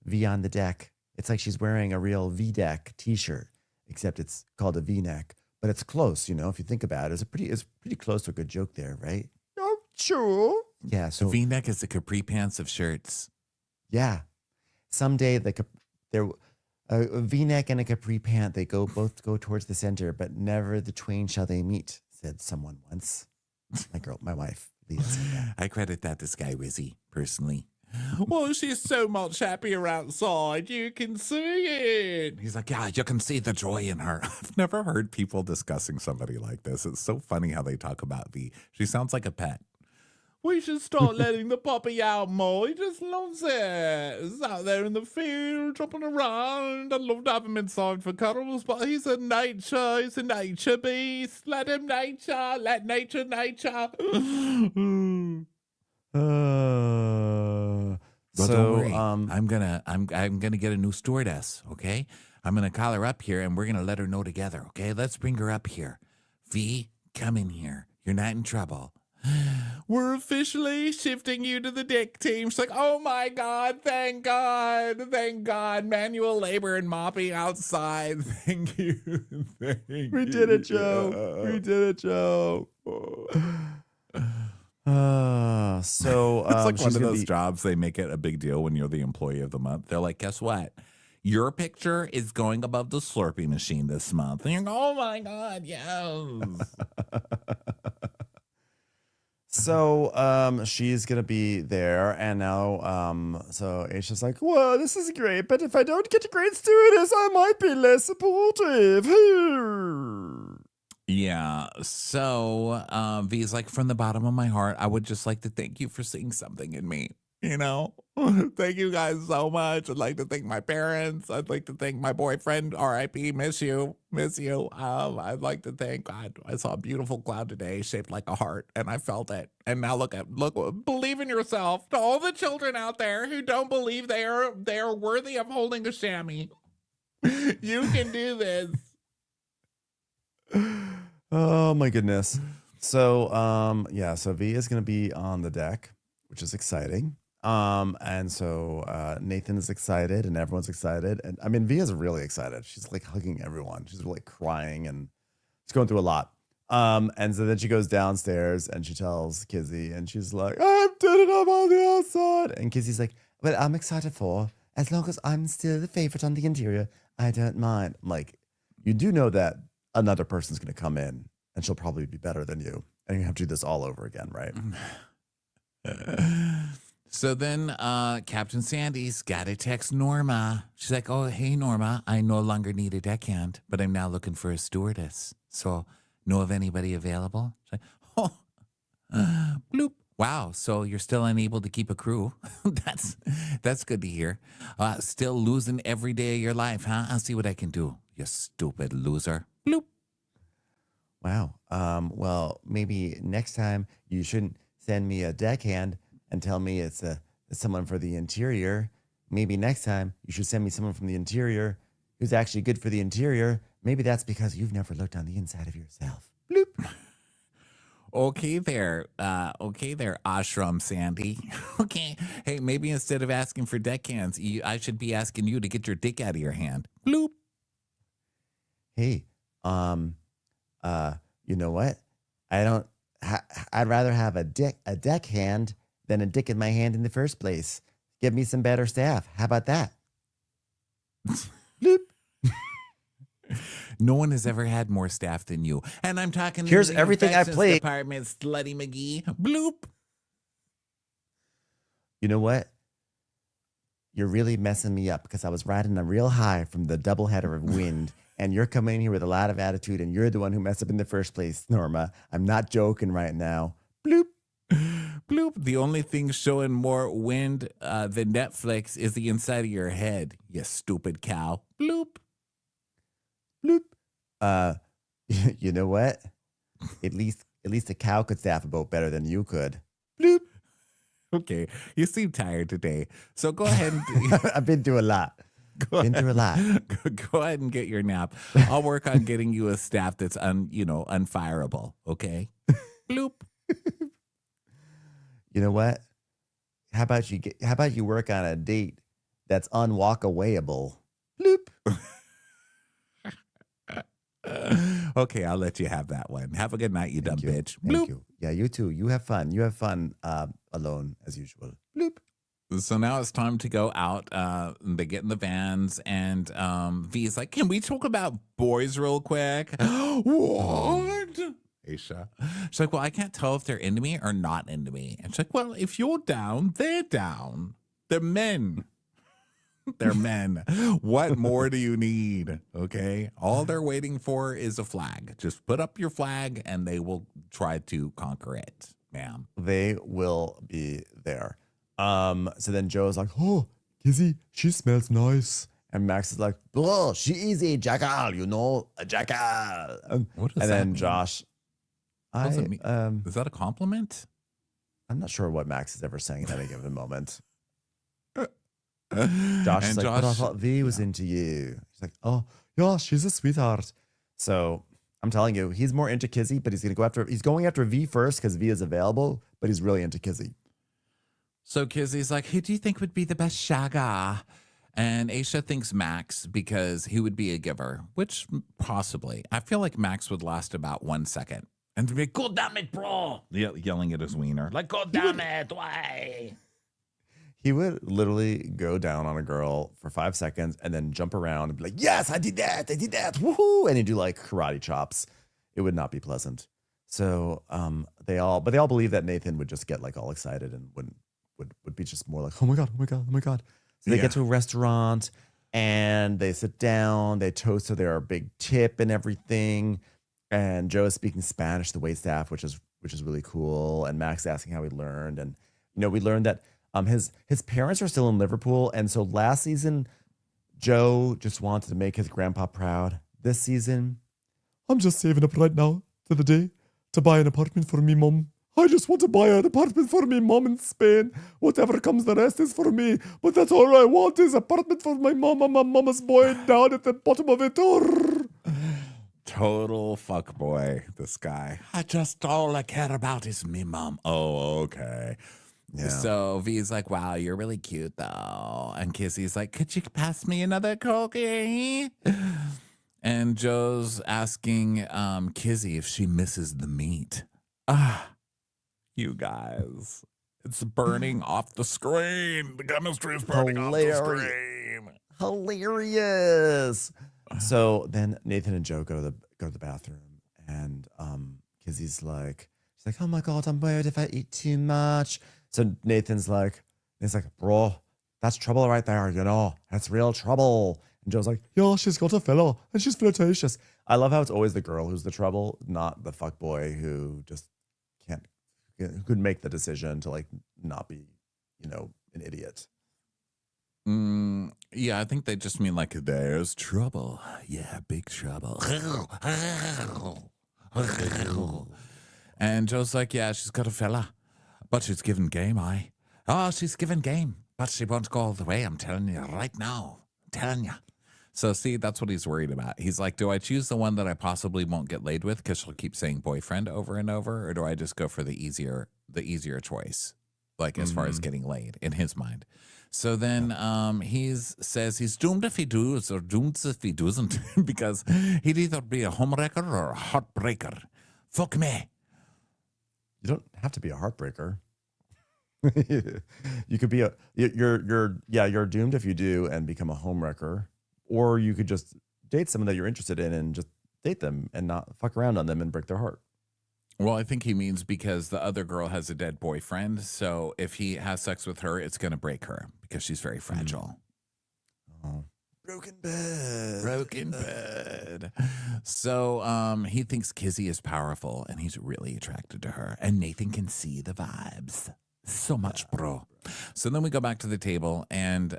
Speaker 2: V on the deck. It's like she's wearing a real V-deck t-shirt, except it's called a V-neck. But it's close, if you think about it. It's pretty close to a good joke there, right? Sure. Yeah. So
Speaker 1: V-neck is the capri pants of shirts.
Speaker 2: yeah, someday there a V-neck and a capri pant, they both go towards the center, but never the twain shall they meet, said someone once. My wife, Leah said that.
Speaker 1: I credit that to Sky Rizzy, personally. Well, she's so much happier outside. You can see it. He's like, yeah, you can see the joy in her. I've never heard people discussing somebody like this. It's so funny how they talk about V. She sounds like a pet. We should start letting the puppy out more. He just loves it. He's out there in the field, jumping around. I'd love to have him inside for cuddles, but he's a nature beast. Let him nature. Let nature nature. Well, don't worry. I'm gonna get a new stewardess, okay? I'm gonna call her up here and we're gonna let her know together, okay? Let's bring her up here. V, come in here. You're not in trouble. We're officially shifting you to the dick team. She's like, oh my God, thank God, manual labor and mopping outside. Thank you.
Speaker 2: We did it, Joe. We did it, Joe. So
Speaker 1: it's like one of those jobs, they make it a big deal when you're the employee of the month. They're like, guess what? Your picture is going above the Slurpee machine this month. And you're like, oh my God, yes.
Speaker 2: So she's gonna be there, and now so Aisha's like, well, this is great, but if I don't get a great stewardess, I might be less supportive.
Speaker 1: Yeah, so V's like, from the bottom of my heart, I would just like to thank you for seeing something in me. You know, thank you guys so much. I'd like to thank my parents. I'd like to thank my boyfriend, R.I.P. Miss you. I'd like to thank God. I saw a beautiful cloud today shaped like a heart, and I felt it. And now look, believe in yourself. To all the children out there who don't believe they are worthy of holding a chamois, you can do this.
Speaker 2: Oh my goodness. So yeah, so V is gonna be on the deck, which is exciting. And so Nathan is excited and everyone's excited. And I mean, V is really excited. She's like hugging everyone. She's really crying and she's going through a lot. And so then she goes downstairs and she tells Kizzy and she's like, I'm dead and I'm on the outside. And Kizzy's like, well, I'm excited for, as long as I'm still the favorite on the interior, I don't mind. I'm like, you do know that another person's going to come in and she'll probably be better than you. And you have to do this all over again, right?
Speaker 1: So then Captain Sandy's got to text Norma. She's like, oh, hey, Norma, I no longer need a deckhand, but I'm now looking for a stewardess. So know of anybody available? She's like, oh, bloop. Wow, so you're still unable to keep a crew. That's good to hear. Still losing every day of your life, huh? I'll see what I can do, you stupid loser. Bloop.
Speaker 2: Wow. Well, maybe next time you shouldn't send me a deckhand and tell me it's someone for the interior. Maybe next time you should send me someone from the interior who's actually good for the interior. Maybe that's because you've never looked on the inside of yourself. Bloop.
Speaker 1: Okay there, Ashram Sandy. Okay. Hey, maybe instead of asking for deckhands, I should be asking you to get your dick out of your hand. Bloop.
Speaker 2: Hey, you know what? I'd rather have a deckhand than a dick in my hand in the first place. Give me some better staff. How about that? Bloop.
Speaker 1: No one has ever had more staff than you. And I'm talking
Speaker 2: Here's everything I played.
Speaker 1: Department, Slutty McGee. Bloop.
Speaker 2: You know what? You're really messing me up because I was riding a real high from the doubleheader of wind. And you're coming in here with a lot of attitude, and you're the one who messed up in the first place, Norma. I'm not joking right now. Bloop.
Speaker 1: Bloop. The only thing showing more wind than Netflix is the inside of your head, you stupid cow. Bloop.
Speaker 2: Bloop. You know what? At least a cow could staff a boat better than you could. Bloop.
Speaker 1: Okay. You seem tired today. So go ahead and
Speaker 2: I've been through a lot. Go
Speaker 1: ahead and get your nap. I'll work on getting you a staff that's unfireable. Okay. Bloop.
Speaker 2: You know what? How about you work on a date that's unwalkawayable? Bloop.
Speaker 1: Okay, I'll let you have that one. Have a good night, you dumb bitch.
Speaker 2: Thank you. Yeah, you too. You have fun. You have fun alone as usual. Bloop.
Speaker 1: So now it's time to go out. They get in the vans, and V is like, "Can we talk about boys real quick?" What? Aisha. She's like, "Well, I can't tell if they're into me or not into me." And she's like, "Well, if you're down, they're down. They're men. They're men. What more do you need? Okay. All they're waiting for is a flag. Just put up your flag, and they will try to conquer it, ma'am."
Speaker 2: They will be there. So then Joe's like, "Oh, Kizzy, she smells nice." And Max is like, "Oh, she is a jackal, you know, a jackal."
Speaker 1: What does
Speaker 2: And
Speaker 1: that
Speaker 2: then
Speaker 1: mean?
Speaker 2: Josh,
Speaker 1: What does it mean? Is that a compliment?
Speaker 2: I'm not sure what Max is ever saying at any given moment. Josh
Speaker 1: And
Speaker 2: is like, "But I thought V was into you." He's like, "Oh, yeah, she's a sweetheart." So I'm telling you, he's more into Kizzy, but he's going after V first because V is available, but he's really into Kizzy.
Speaker 1: So Kizzy's like, "Who do you think would be the best shagga?" And Aisha thinks Max because he would be a giver, which possibly. I feel like Max would last about 1 second. And be like, "Go damn it, bro!" Yelling at his wiener. Like, "Go damn it, why?"
Speaker 2: He would literally go down on a girl for 5 seconds and then jump around and be like, "Yes, I did that, woohoo!" And he'd do like karate chops. It would not be pleasant. So they all believe that Nathan would just get like all excited and would be just more like, "Oh my god, oh my god, oh my god." So they get to a restaurant and they sit down, they toast to their big tip and everything. And Joe is speaking Spanish to the waitstaff, which is really cool. And Max asking how he learned. And we learned that his parents are still in Liverpool. And so last season, Joe just wanted to make his grandpa proud. This season, "I'm just saving up right now to the day to buy an apartment for me, mom. I just want to buy an apartment for me, mom, in Spain. Whatever comes, the rest is for me. But that's all I want is apartment for my mom and my mama's boy down at the bottom of it."
Speaker 1: Total fuck boy, this guy. All I care about is me, mom. Oh, okay.
Speaker 2: Yeah.
Speaker 1: So V's like, "Wow, you're really cute though." And Kissy's like, "Could you pass me another cookie?" And Joe's asking Kizzy if she misses the meat. You guys. It's burning off the screen. The chemistry is burning off the screen.
Speaker 2: Hilarious. So then Nathan and Joe go to the bathroom, and Kizzy's like, she's like, "Oh my god, I'm worried if I eat too much." So Nathan's like, "Bro, that's trouble right there, that's real trouble." And Joe's like, "Yeah, she's got a fella and she's flirtatious." I love how it's always the girl who's the trouble, not the fuck boy who just who could make the decision to like not be, an idiot.
Speaker 1: Yeah, I think they just mean like, "There's trouble." Yeah, big trouble. And Joe's like, "Yeah, she's got a fella, but she's given game, aye. Oh, she's given game, but she won't go all the way. I'm telling you right now. I'm telling you." So see, that's what he's worried about. He's like, "Do I choose the one that I possibly won't get laid with because she'll keep saying boyfriend over and over, or do I just go for the easier choice, like as far as getting laid in his mind?" So then he says he's doomed if he does or doomed if he doesn't because he'd either be a homewrecker or a heartbreaker. Fuck me.
Speaker 2: You don't have to be a heartbreaker. You could be you're doomed if you do and become a homewrecker. Or you could just date someone that you're interested in and just date them and not fuck around on them and break their heart.
Speaker 1: Well, I think he means because the other girl has a dead boyfriend. So if he has sex with her, it's going to break her because she's very fragile.
Speaker 2: Oh. Broken bed.
Speaker 1: Broken bed. So he thinks Kizzy is powerful and he's really attracted to her. And Nathan can see the vibes. So much, bro. So then we go back to the table and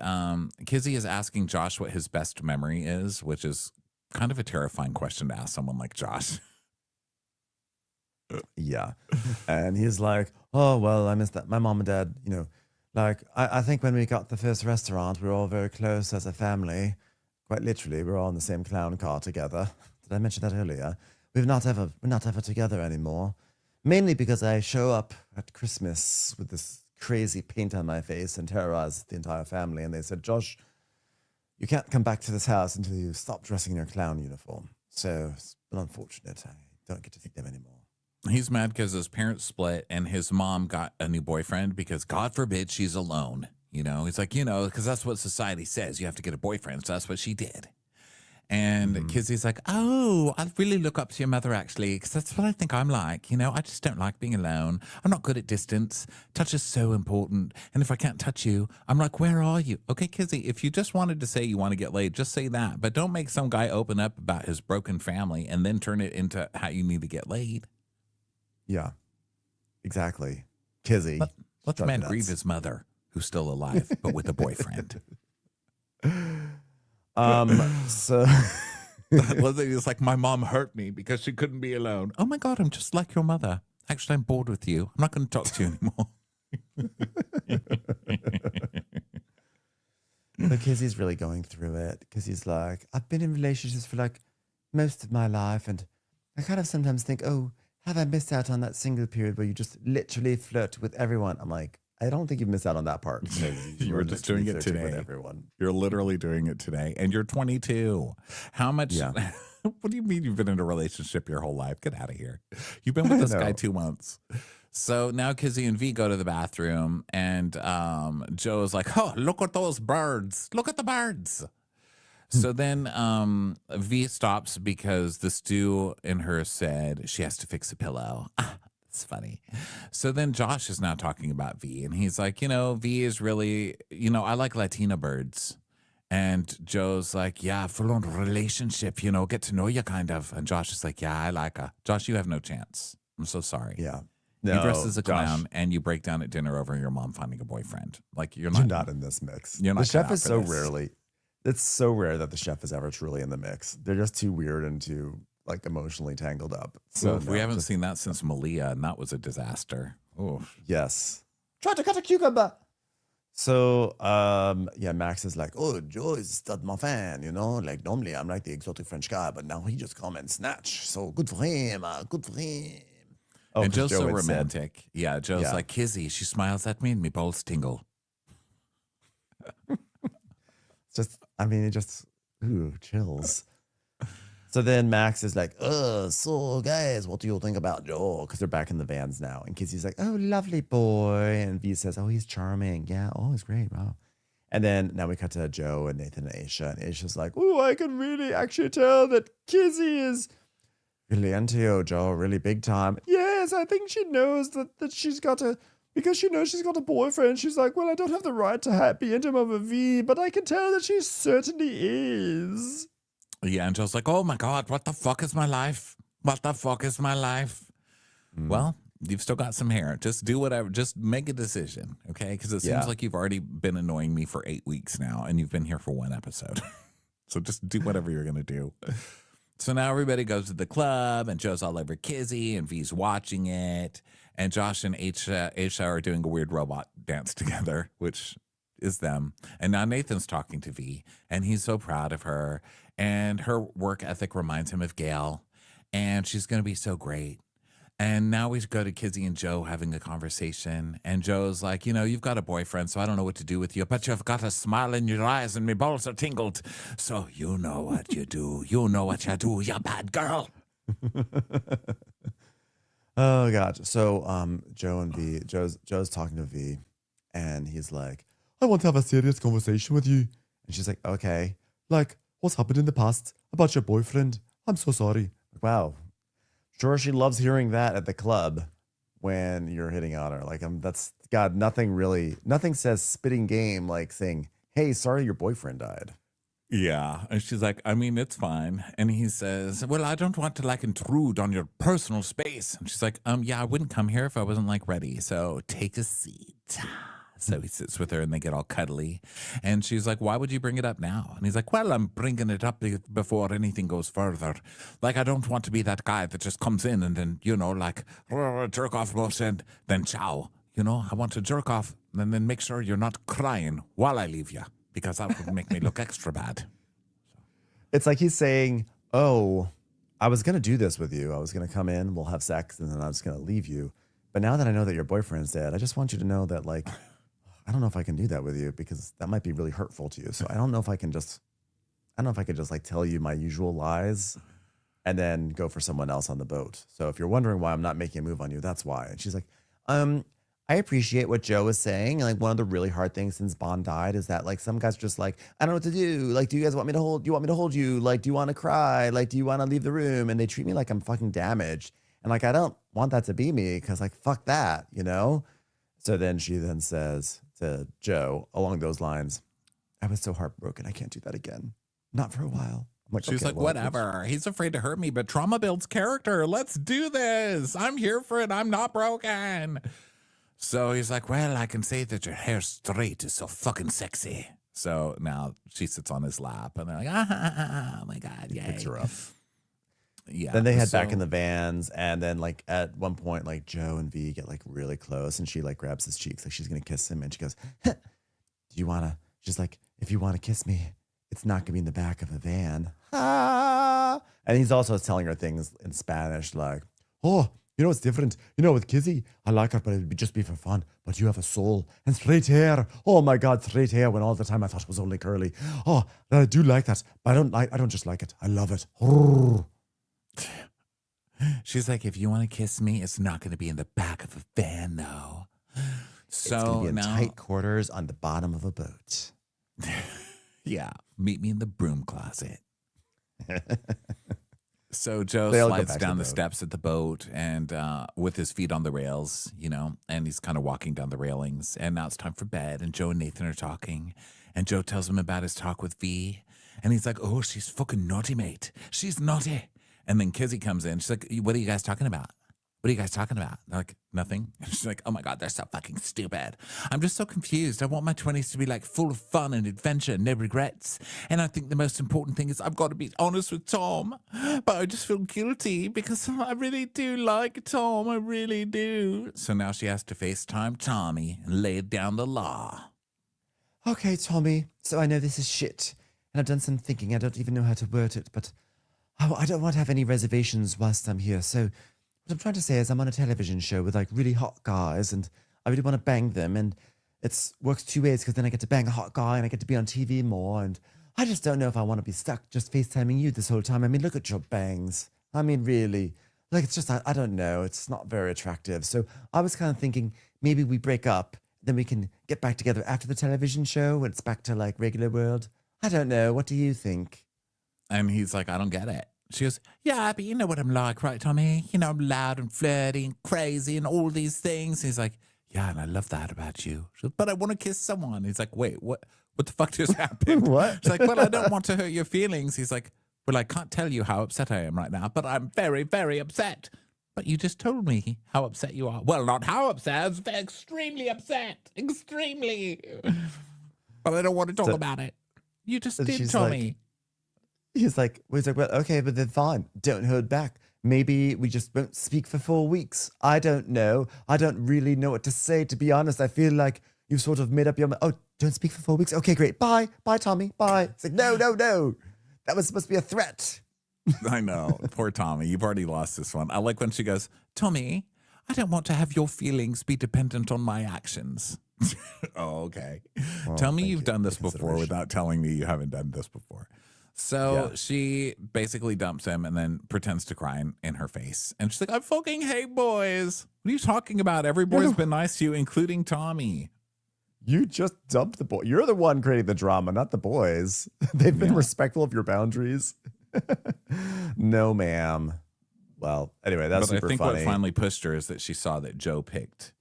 Speaker 1: Kizzy is asking Josh what his best memory is, which is kind of a terrifying question to ask someone like Josh.
Speaker 2: Yeah. And he's like, "Oh, well, I miss that. My mom and dad, like, I think when we got the first restaurant, we were all very close as a family. Quite literally, we were all in the same clown car together. Did I mention that earlier? We're not ever together anymore. Mainly because I show up at Christmas with this crazy paint on my face and terrorize the entire family. And they said, 'Josh, you can't come back to this house until you stop dressing in your clown uniform. So Well, unfortunate. I don't get to see them anymore.
Speaker 1: He's mad because his parents split and his mom got a new boyfriend because God forbid she's alone. You know, he's like, you know, because that's what society says. You have to get a boyfriend. So that's what she did. And Kizzy's like, oh, I really look up to your mother, actually, because that's what I think I'm like. You know, I just don't like being alone. I'm not good at distance. Touch is so important. And if I can't touch you, I'm like, where are you? Okay, Kizzy, if you just wanted to say you want to get laid, just say that. But don't make some guy open up about his broken family and then turn it into how you need to get laid.
Speaker 2: Yeah, exactly. Kizzy.
Speaker 1: Let the man grieve his mother, who's still alive, but with a boyfriend.
Speaker 2: So
Speaker 1: It's like, my mom hurt me because she couldn't be alone. Oh my God, I'm just like your mother. Actually, I'm bored with you. I'm not going to talk to you anymore.
Speaker 2: But Kizzy's really going through it because he's like, I've been in relationships for like most of my life, and I kind of sometimes think, oh, have I missed out on that single period where you just literally flirt with everyone? I'm like, I don't think you missed out on that part.
Speaker 1: You were just doing it today.
Speaker 2: With everyone.
Speaker 1: You're literally doing it today. And you're 22. How much?
Speaker 2: Yeah.
Speaker 1: What do you mean you've been in a relationship your whole life? Get out of here. You've been with this guy 2 months. So now Kizzy and V go to the bathroom, and Joe's like, oh, look at those birds. Look at the birds. So then V stops because the stew in her said she has to fix a pillow. It's funny. So then Josh is now talking about V, and he's like, you know, V is really, you know, I like Latina birds. And Joe's like, yeah, full-on relationship, you know, get to know you kind of. And Josh is like, yeah, I like her. Josh, you have no chance. I'm so sorry.
Speaker 2: Yeah.
Speaker 1: You
Speaker 2: No,
Speaker 1: dress as a
Speaker 2: Josh,
Speaker 1: clown and you break down at dinner over your mom finding a boyfriend. Like, you're
Speaker 2: you're
Speaker 1: not
Speaker 2: not in this mix.
Speaker 1: You're not
Speaker 2: The chef
Speaker 1: cut out
Speaker 2: is
Speaker 1: for
Speaker 2: so
Speaker 1: this.
Speaker 2: rarely. It's so rare that the chef is ever truly in the mix. They're just too weird and too like emotionally tangled up. So
Speaker 1: we haven't seen that since Malia, and that was a disaster. Oh,
Speaker 2: Yes. Try to cut a cucumber. So, yeah, Max is like, oh, Joe is not my fan, you know? Like, normally I'm like the exotic French guy, but now he just come and snatch. So good for him. Good for him. Oh,
Speaker 1: and
Speaker 2: 'cause
Speaker 1: Joe's so
Speaker 2: had said-
Speaker 1: romantic. Yeah, Joe's
Speaker 2: Yeah.
Speaker 1: like, Kizzy, she smiles at me and me balls tingle.
Speaker 2: just, I mean, it just, chills. So then Max is like, so guys, what do you think about Joe? Because they're back in the vans now. And Kizzy's like, oh, lovely boy. And V says, oh, he's charming. Yeah, oh, he's great. Wow. And then now we cut to Joe and Nathan and Aisha. And Aisha's like, oh, I can really actually tell that Kizzy is really into you, Joe, really big time. Yes, I think she knows that she's got because she knows she's got a boyfriend. She's like, well, I don't have the right to be intimate with V, but I can tell that she certainly is.
Speaker 1: Yeah, and Joe's like, oh my God, what the fuck is my life? What the fuck is my life? Well, you've still got some hair. Just do whatever. Just make a decision, okay? Because it seems like you've already been annoying me for 8 weeks now, and you've been here for 1 episode. So just do whatever you're going to do. So now everybody goes to the club, and Joe's all over Kizzy, and V's watching it. And Josh and Aisha are doing a weird robot dance together, which is them. And now Nathan's talking to V, and he's so proud of her. And her work ethic reminds him of Gail, and she's going to be so great. And now we go to Kizzy and Joe having a conversation. And Joe's like, you know, you've got a boyfriend, so I don't know what to do with you, but you've got a smile in your eyes and my balls are tingled. So you know what you do. You know what you do, you bad girl.
Speaker 2: Oh God. So Joe and V, Joe's talking to V, and he's like, I want to have a serious conversation with you. And she's like, okay. Like, what's happened in the past about your boyfriend? I'm so sorry. Wow. Sure, she loves hearing that at the club when you're hitting on her. Like, that's God, nothing says spitting game like saying, hey, sorry your boyfriend died.
Speaker 1: Yeah. And she's like, I mean, it's fine. And he says, well, I don't want to like intrude on your personal space. And she's like, yeah, I wouldn't come here if I wasn't like ready. So take a seat. So he sits with her and they get all cuddly. And she's like, why would you bring it up now? And he's like, well, I'm bringing it up before anything goes further. Like, I don't want to be that guy that just comes in and then, you know, like, jerk off and then ciao. You know, I want to jerk off and then make sure you're not crying while I leave you, because that would make me look extra bad.
Speaker 2: It's like he's saying, oh, I was going to do this with you. I was going to come in, we'll have sex, and then I was going to leave you. But now that I know that your boyfriend's dead, I just want you to know that, like, I don't know if I can do that with you because that might be really hurtful to you. So I don't know if I could just like tell you my usual lies and then go for someone else on the boat. So if you're wondering why I'm not making a move on you, that's why. And she's like, I appreciate what Joe was saying. Like, one of the really hard things since Bond died is that like some guys are just like, I don't know what to do. Like, do you guys want me to hold? Do you want me to hold you? Like, do you want to cry? Like, do you want to leave the room? And they treat me like I'm fucking damaged. And like, I don't want that to be me because like, fuck that, you know? So then she then says to Joe along those lines, I was so heartbroken. I can't do that again. Not for a while. I'm like,
Speaker 1: She's
Speaker 2: okay,
Speaker 1: like,
Speaker 2: well,
Speaker 1: whatever. He's afraid to hurt me, but trauma builds character. Let's do this. I'm here for it. I'm not broken. So he's like, well, I can say that your hair straight is so fucking sexy. So now she sits on his lap and they're like, oh my God, yay.
Speaker 2: picks her up.
Speaker 1: Yeah.
Speaker 2: Then they head back in the vans, and then like at one point, like Joe and V get like really close, and she like grabs his cheeks like she's gonna kiss him, and she goes, do you wanna? She's like, if you wanna kiss me, it's not gonna be in the back of a van. Ah! And he's also telling her things in Spanish like, oh, you know, it's different. You know, with Kizzy, I like her, but it would just be for fun. But you have a soul and straight hair. Oh my God, straight hair. When all the time I thought it was only curly. Oh, I do like that, but I don't just like it. I love it.
Speaker 1: She's like, if you want to kiss me, it's not going to be in the back of a van, though. So
Speaker 2: it's gonna be in
Speaker 1: now,
Speaker 2: tight quarters on the bottom of a boat.
Speaker 1: yeah, meet me in the broom closet. So Joe
Speaker 2: They all go
Speaker 1: slides
Speaker 2: back to
Speaker 1: down
Speaker 2: the
Speaker 1: the
Speaker 2: boat.
Speaker 1: steps at the boat and with his feet on the rails, you know, and he's kind of walking down the railings. And now it's time for bed. And Joe and Nathan are talking. And Joe tells him about his talk with V. And he's like, oh, she's fucking naughty, mate. She's naughty. And then Kizzy comes in. She's like, what are you guys talking about? What are you guys talking about? They're like, nothing. And she's like, oh my God, they're so fucking stupid. I'm just so confused. I want my 20s to be like full of fun and adventure, no regrets. And I think the most important thing is I've got to be honest with Tom. But I just feel guilty because I really do like Tom. I really do. So now she has to FaceTime Tommy and lay down the law.
Speaker 2: Okay, Tommy. So I know this is shit, and I've done some thinking. I don't even know how to word it, but I don't want to have any reservations whilst I'm here. So what I'm trying to say is I'm on a television show with like really hot guys, and I really want to bang them, and it works two ways because then I get to bang a hot guy and I get to be on TV more, and I just don't know if I want to be stuck just FaceTiming you this whole time. I mean, look at your bangs. I mean, really. Like, it's just, I don't know. It's not very attractive. So I was kind of thinking maybe we break up, then we can get back together after the television show when it's back to like regular world. I don't know. What do you think?
Speaker 1: And he's like, I don't get it. She goes, yeah, but you know what I'm like, right, Tommy? You know, I'm loud and flirty and crazy and all these things. He's like, yeah, and I love that about you. She goes, but I want to kiss someone. He's like, wait, what the fuck just happened?
Speaker 2: What?
Speaker 1: She's like, well, I don't want to hurt your feelings. He's like, well, I can't tell you how upset I am right now, but I'm very, very upset. But you just told me how upset you are. Well, not how upset. I was extremely upset. Extremely. But I don't want to talk about it. You just
Speaker 2: And
Speaker 1: did,
Speaker 2: she's
Speaker 1: Tommy.
Speaker 2: He's like, well, okay, but then fine. Don't hold back. Maybe we just won't speak for 4 weeks. I don't know. I don't really know what to say, to be honest. I feel like you've sort of made up your mind. Oh, don't speak for 4 weeks? Okay, great. Bye. Bye, Tommy. Bye. It's like, no. That was supposed to be a threat.
Speaker 1: I know. Poor Tommy. You've already lost this one. I like when she goes, Tommy, I don't want to have your feelings be dependent on my actions. Oh, okay.
Speaker 2: Well,
Speaker 1: Tell me
Speaker 2: thank
Speaker 1: you've
Speaker 2: you.
Speaker 1: done this
Speaker 2: Good
Speaker 1: before
Speaker 2: consideration.
Speaker 1: without telling me you haven't done this before. So
Speaker 2: Yeah.
Speaker 1: she basically dumps him and then pretends to cry in her face. And she's like, I fucking hate boys. What are you talking about? Every boy's been nice to you, including Tommy.
Speaker 2: You just dumped the boy. You're the one creating the drama, not the boys. They've been
Speaker 1: Yeah.
Speaker 2: respectful of your boundaries. No, ma'am. Well, anyway, that's
Speaker 1: But I
Speaker 2: super
Speaker 1: think
Speaker 2: funny.
Speaker 1: what finally pushed her is that she saw that Joe picked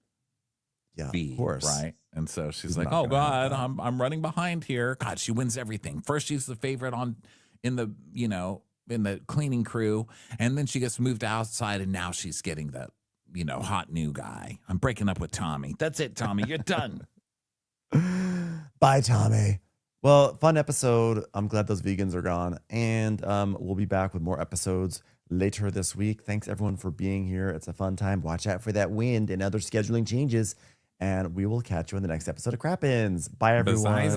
Speaker 2: Yeah,
Speaker 1: V,
Speaker 2: of course.
Speaker 1: right? And so she's
Speaker 2: He's
Speaker 1: like,
Speaker 2: not
Speaker 1: "Oh
Speaker 2: gonna have
Speaker 1: God,
Speaker 2: that.
Speaker 1: I'm running behind here." God, she wins everything. First, she's the favorite in the cleaning crew, and then she gets moved outside, and now she's getting the hot new guy. I'm breaking up with Tommy. That's it, Tommy. You're done.
Speaker 2: Bye, Tommy. Well, fun episode. I'm glad those vegans are gone. And we'll be back with more episodes later this week. Thanks, everyone, for being here. It's a fun time. Watch out for that wind and other scheduling changes. And we will catch you in the next episode of Crappens. Bye, everyone.
Speaker 1: Besides,